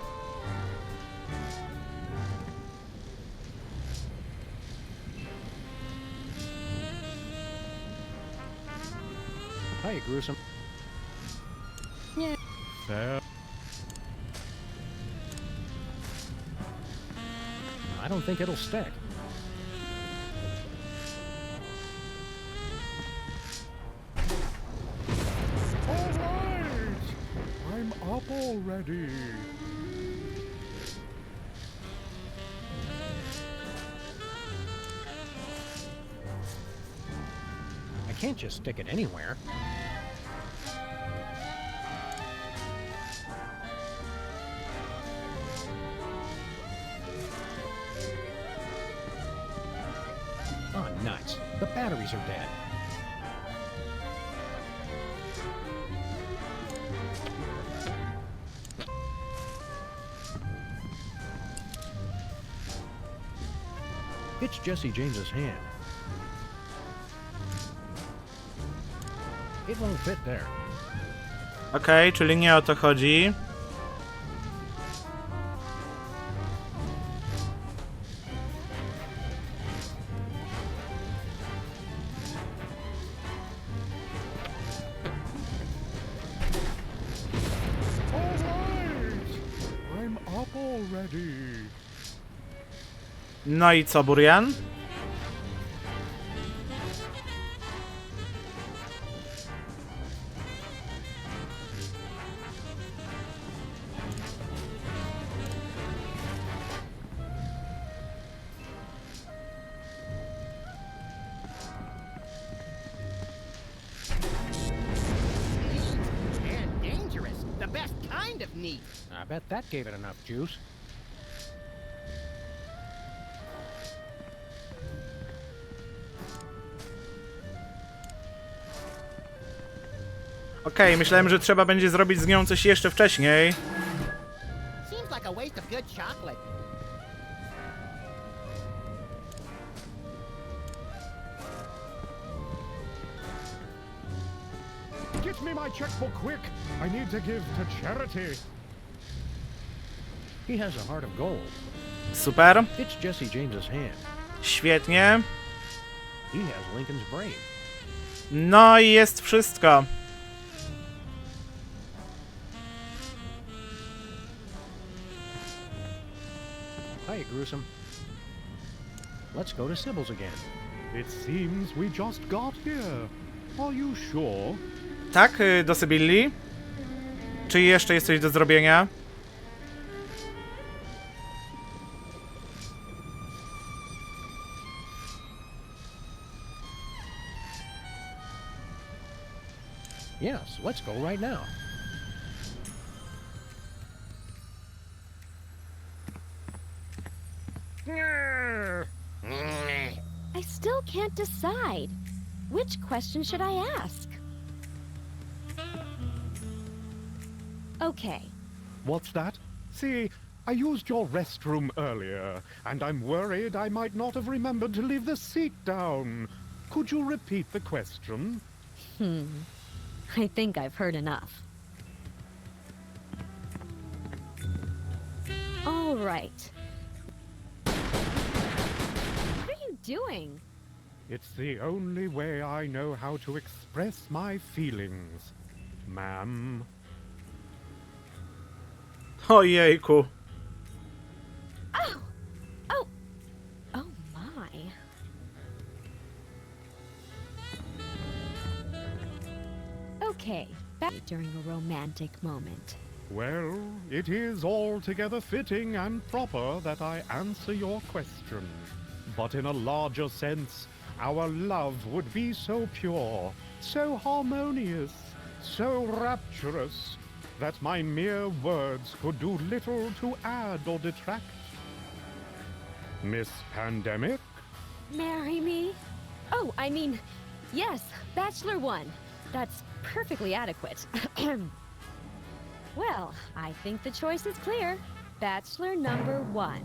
Hi, gruesome. Fair. I don't think it'll stick. All right! I'm up already. I can't just stick it anywhere. Oh, nuts. The batteries are dead. It's Jesse James's hand. It won't fit there. Okej, czyli nie o to chodzi. All right! I'm up already. No i co, Burian? And dangerous. The best kind of neat. I bet that gave it enough juice. Okej, myślałem, że trzeba będzie zrobić z nią coś jeszcze wcześniej. Seems like a waste of good chocolate. Get me my checkbook quick. I need to give to charity. He has a heart of gold. Super. It's Jesse James's hand. Świetnie. He has Lincoln's brain. No i jest wszystko. Hi, gruesome. Let's go to Sybil's again. It seems we just got here. Are you sure? Tak, do Sybilli. Czy jeszcze jest coś do zrobienia? Yes, let's go right now. I still can't decide. Which question should I ask? Okay. What's that? See, I used your restroom earlier, and I'm worried I might not have remembered to leave the seat down. Could you repeat the question? I think I've heard enough. All right. What are you doing? It's the only way I know how to express my feelings, ma'am. Ojejku. Oh! Oh! Oh my. Okay, back during a romantic moment. Well, it is altogether fitting and proper that I answer your question. But in a larger sense, our love would be so pure, so harmonious, so rapturous, that my mere words could do little to add or detract. Miss Pandemic? Marry me? Oh, I mean, yes, Bachelor 1. That's perfectly adequate. Well, I think the choice is clear. Bachelor number 1.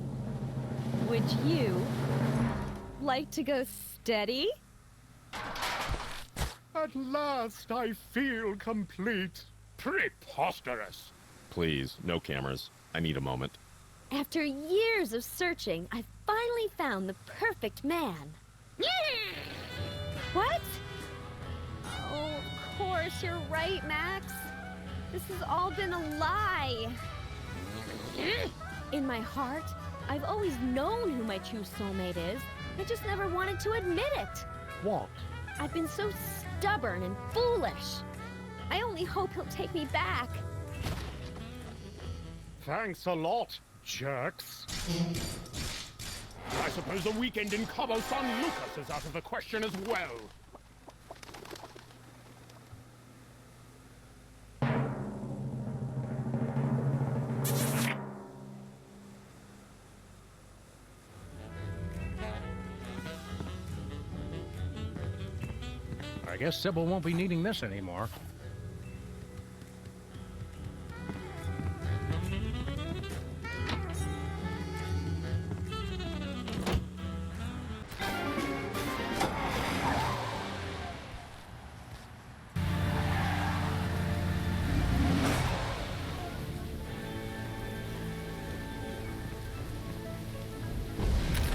Would you like to go steady? At last I feel complete. Preposterous! Please, no cameras. I need a moment. After years of searching, I finally found the perfect man. What? Oh, of course, you're right, Max. This has all been a lie. In my heart, I've always known who my true soulmate is. I just never wanted to admit it. What? I've been so stubborn and foolish. I only hope he'll take me back. Thanks a lot, jerks. I suppose a weekend in Cabo San Lucas is out of the question as well. I guess Sybil won't be needing this anymore.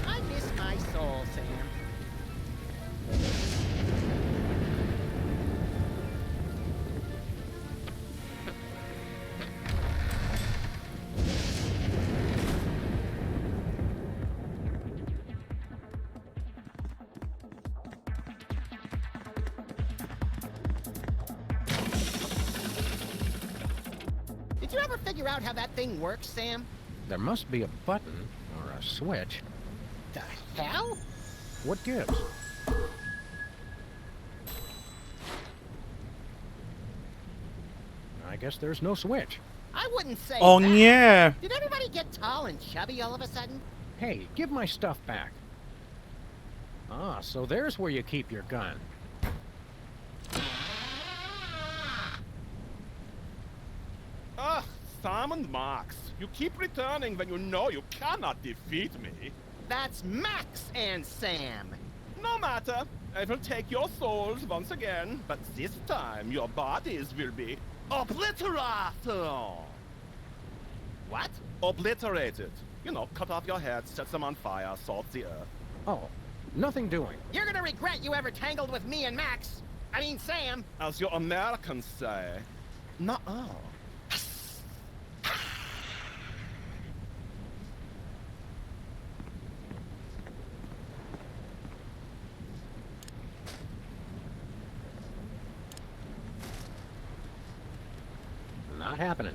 I miss my soul, Sam. Did you ever figure out how that thing works, Sam? There must be a button or a switch. The hell? What gives? I guess there's no switch. I wouldn't say O that. nie! Did everybody get tall and chubby all of a sudden? Hey, give my stuff back. Ah, so there's where you keep your gun. Ugh, Sam and Max. You keep returning when you know you cannot defeat me. That's Max and Sam. No matter. I will take your souls once again, but this time your bodies will be obliterated. What? Obliterated. You know, cut off your heads, set them on fire, salt the earth. Oh, nothing doing. You're gonna regret you ever tangled with me and Max. I mean, Sam. As your Americans say, nuh-uh. Not happening.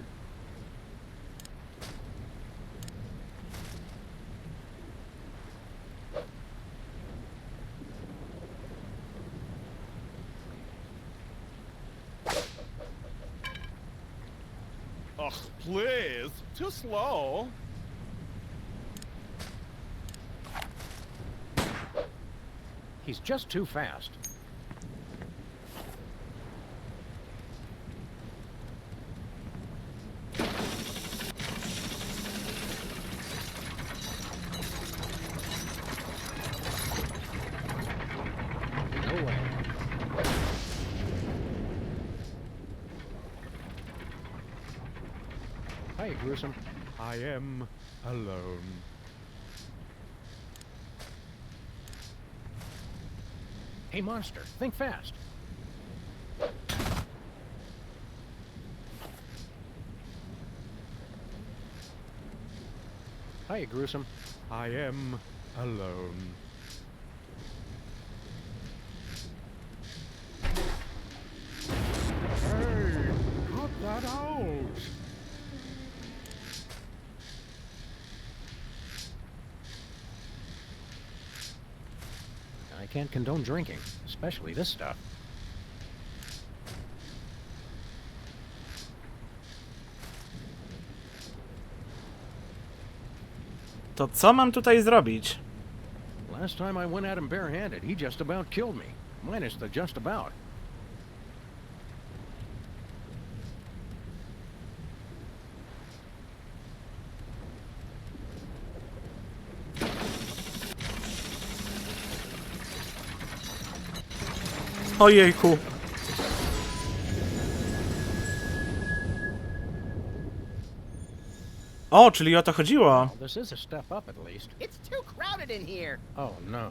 Ugh, please. Too slow. He's just too fast. Gruesome. I am alone. Hey, monster, think fast. Hiya, Gruesome. I am alone. Hey, cut that out! I can't condone drinking, especially this stuff. To co mam tutaj zrobić? Last time I went at him barehanded, he just about killed me. Minus the just about. Ojejku. O, czyli o to chodziło. This is a step up at least. It's too crowded in here. Oh no.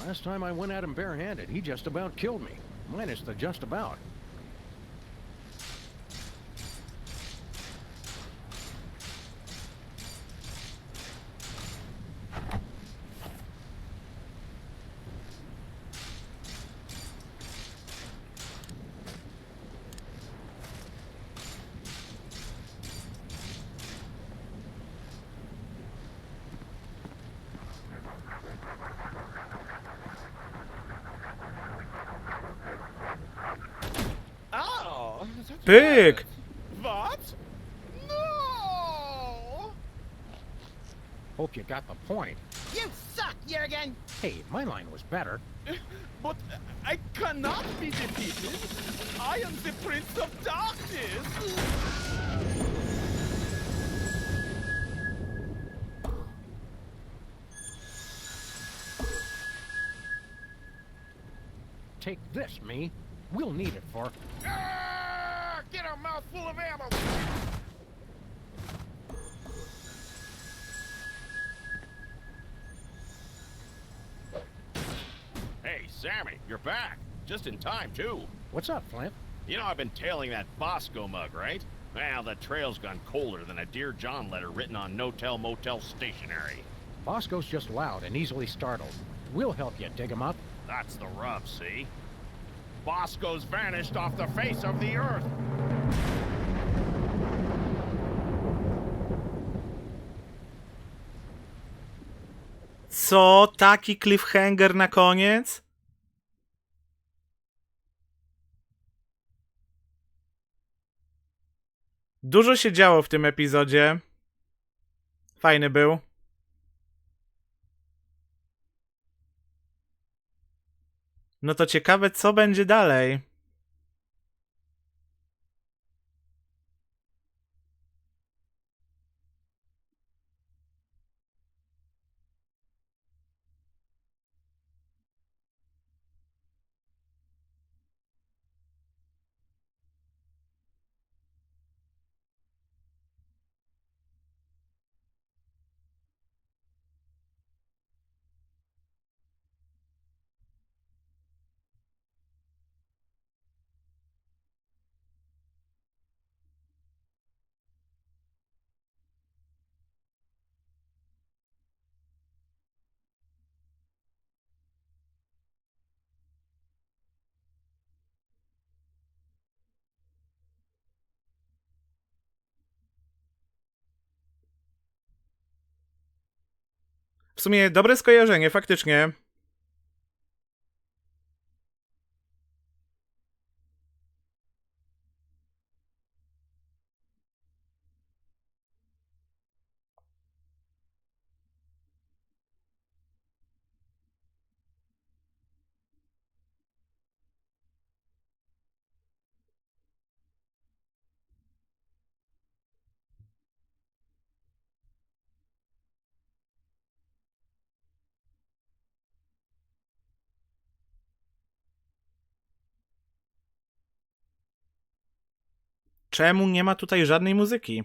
Last time I went at him barehanded, he just about killed me. Minus the just about. Oh! Pyk! What? No! Hope you got the point. You suck, Jurgen. Hey, my line was better. But I cannot be defeated. I am the Prince of Darkness. Take this, me. We'll need it for... Get a mouthful of ammo! Hey, Sammy, you're back. Just in time, too. What's up, Flint? You know I've been tailing that Bosco mug, right? Well, the trail's gone colder than a Dear John letter written on no-tell motel stationery. Bosco's just loud and easily startled. We'll help you dig him up. That's the rub, see? Bosco's vanished off the face of the earth. Co? Taki cliffhanger na koniec? Dużo się działo w tym epizodzie. Fajny był. No to ciekawe, co będzie dalej. W sumie dobre skojarzenie, faktycznie. Czemu nie ma tutaj żadnej muzyki?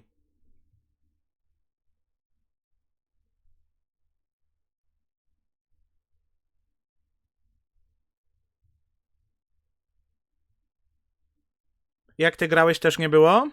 Jak ty grałeś, też nie było?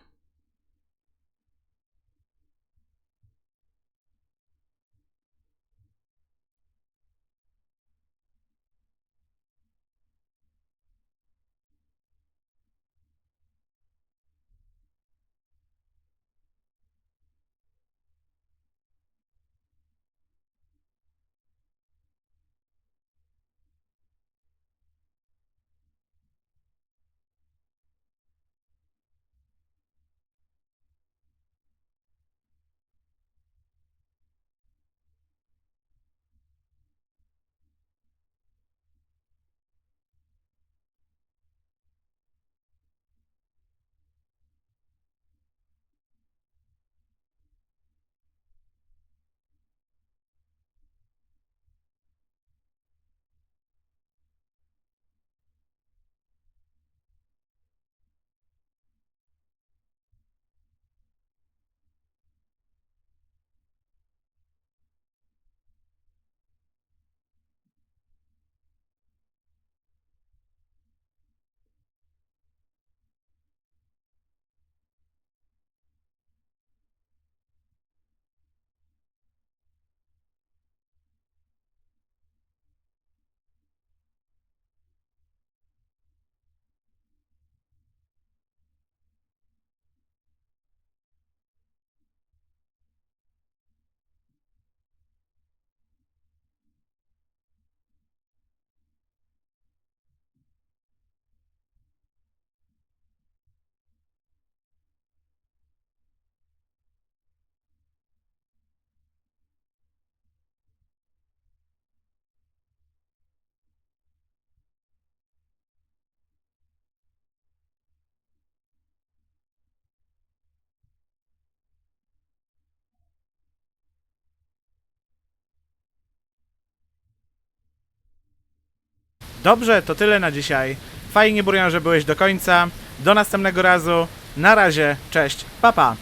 Dobrze, to tyle na dzisiaj. Fajnie, Burian, że byłeś do końca. Do następnego razu. Na razie, cześć, pa pa!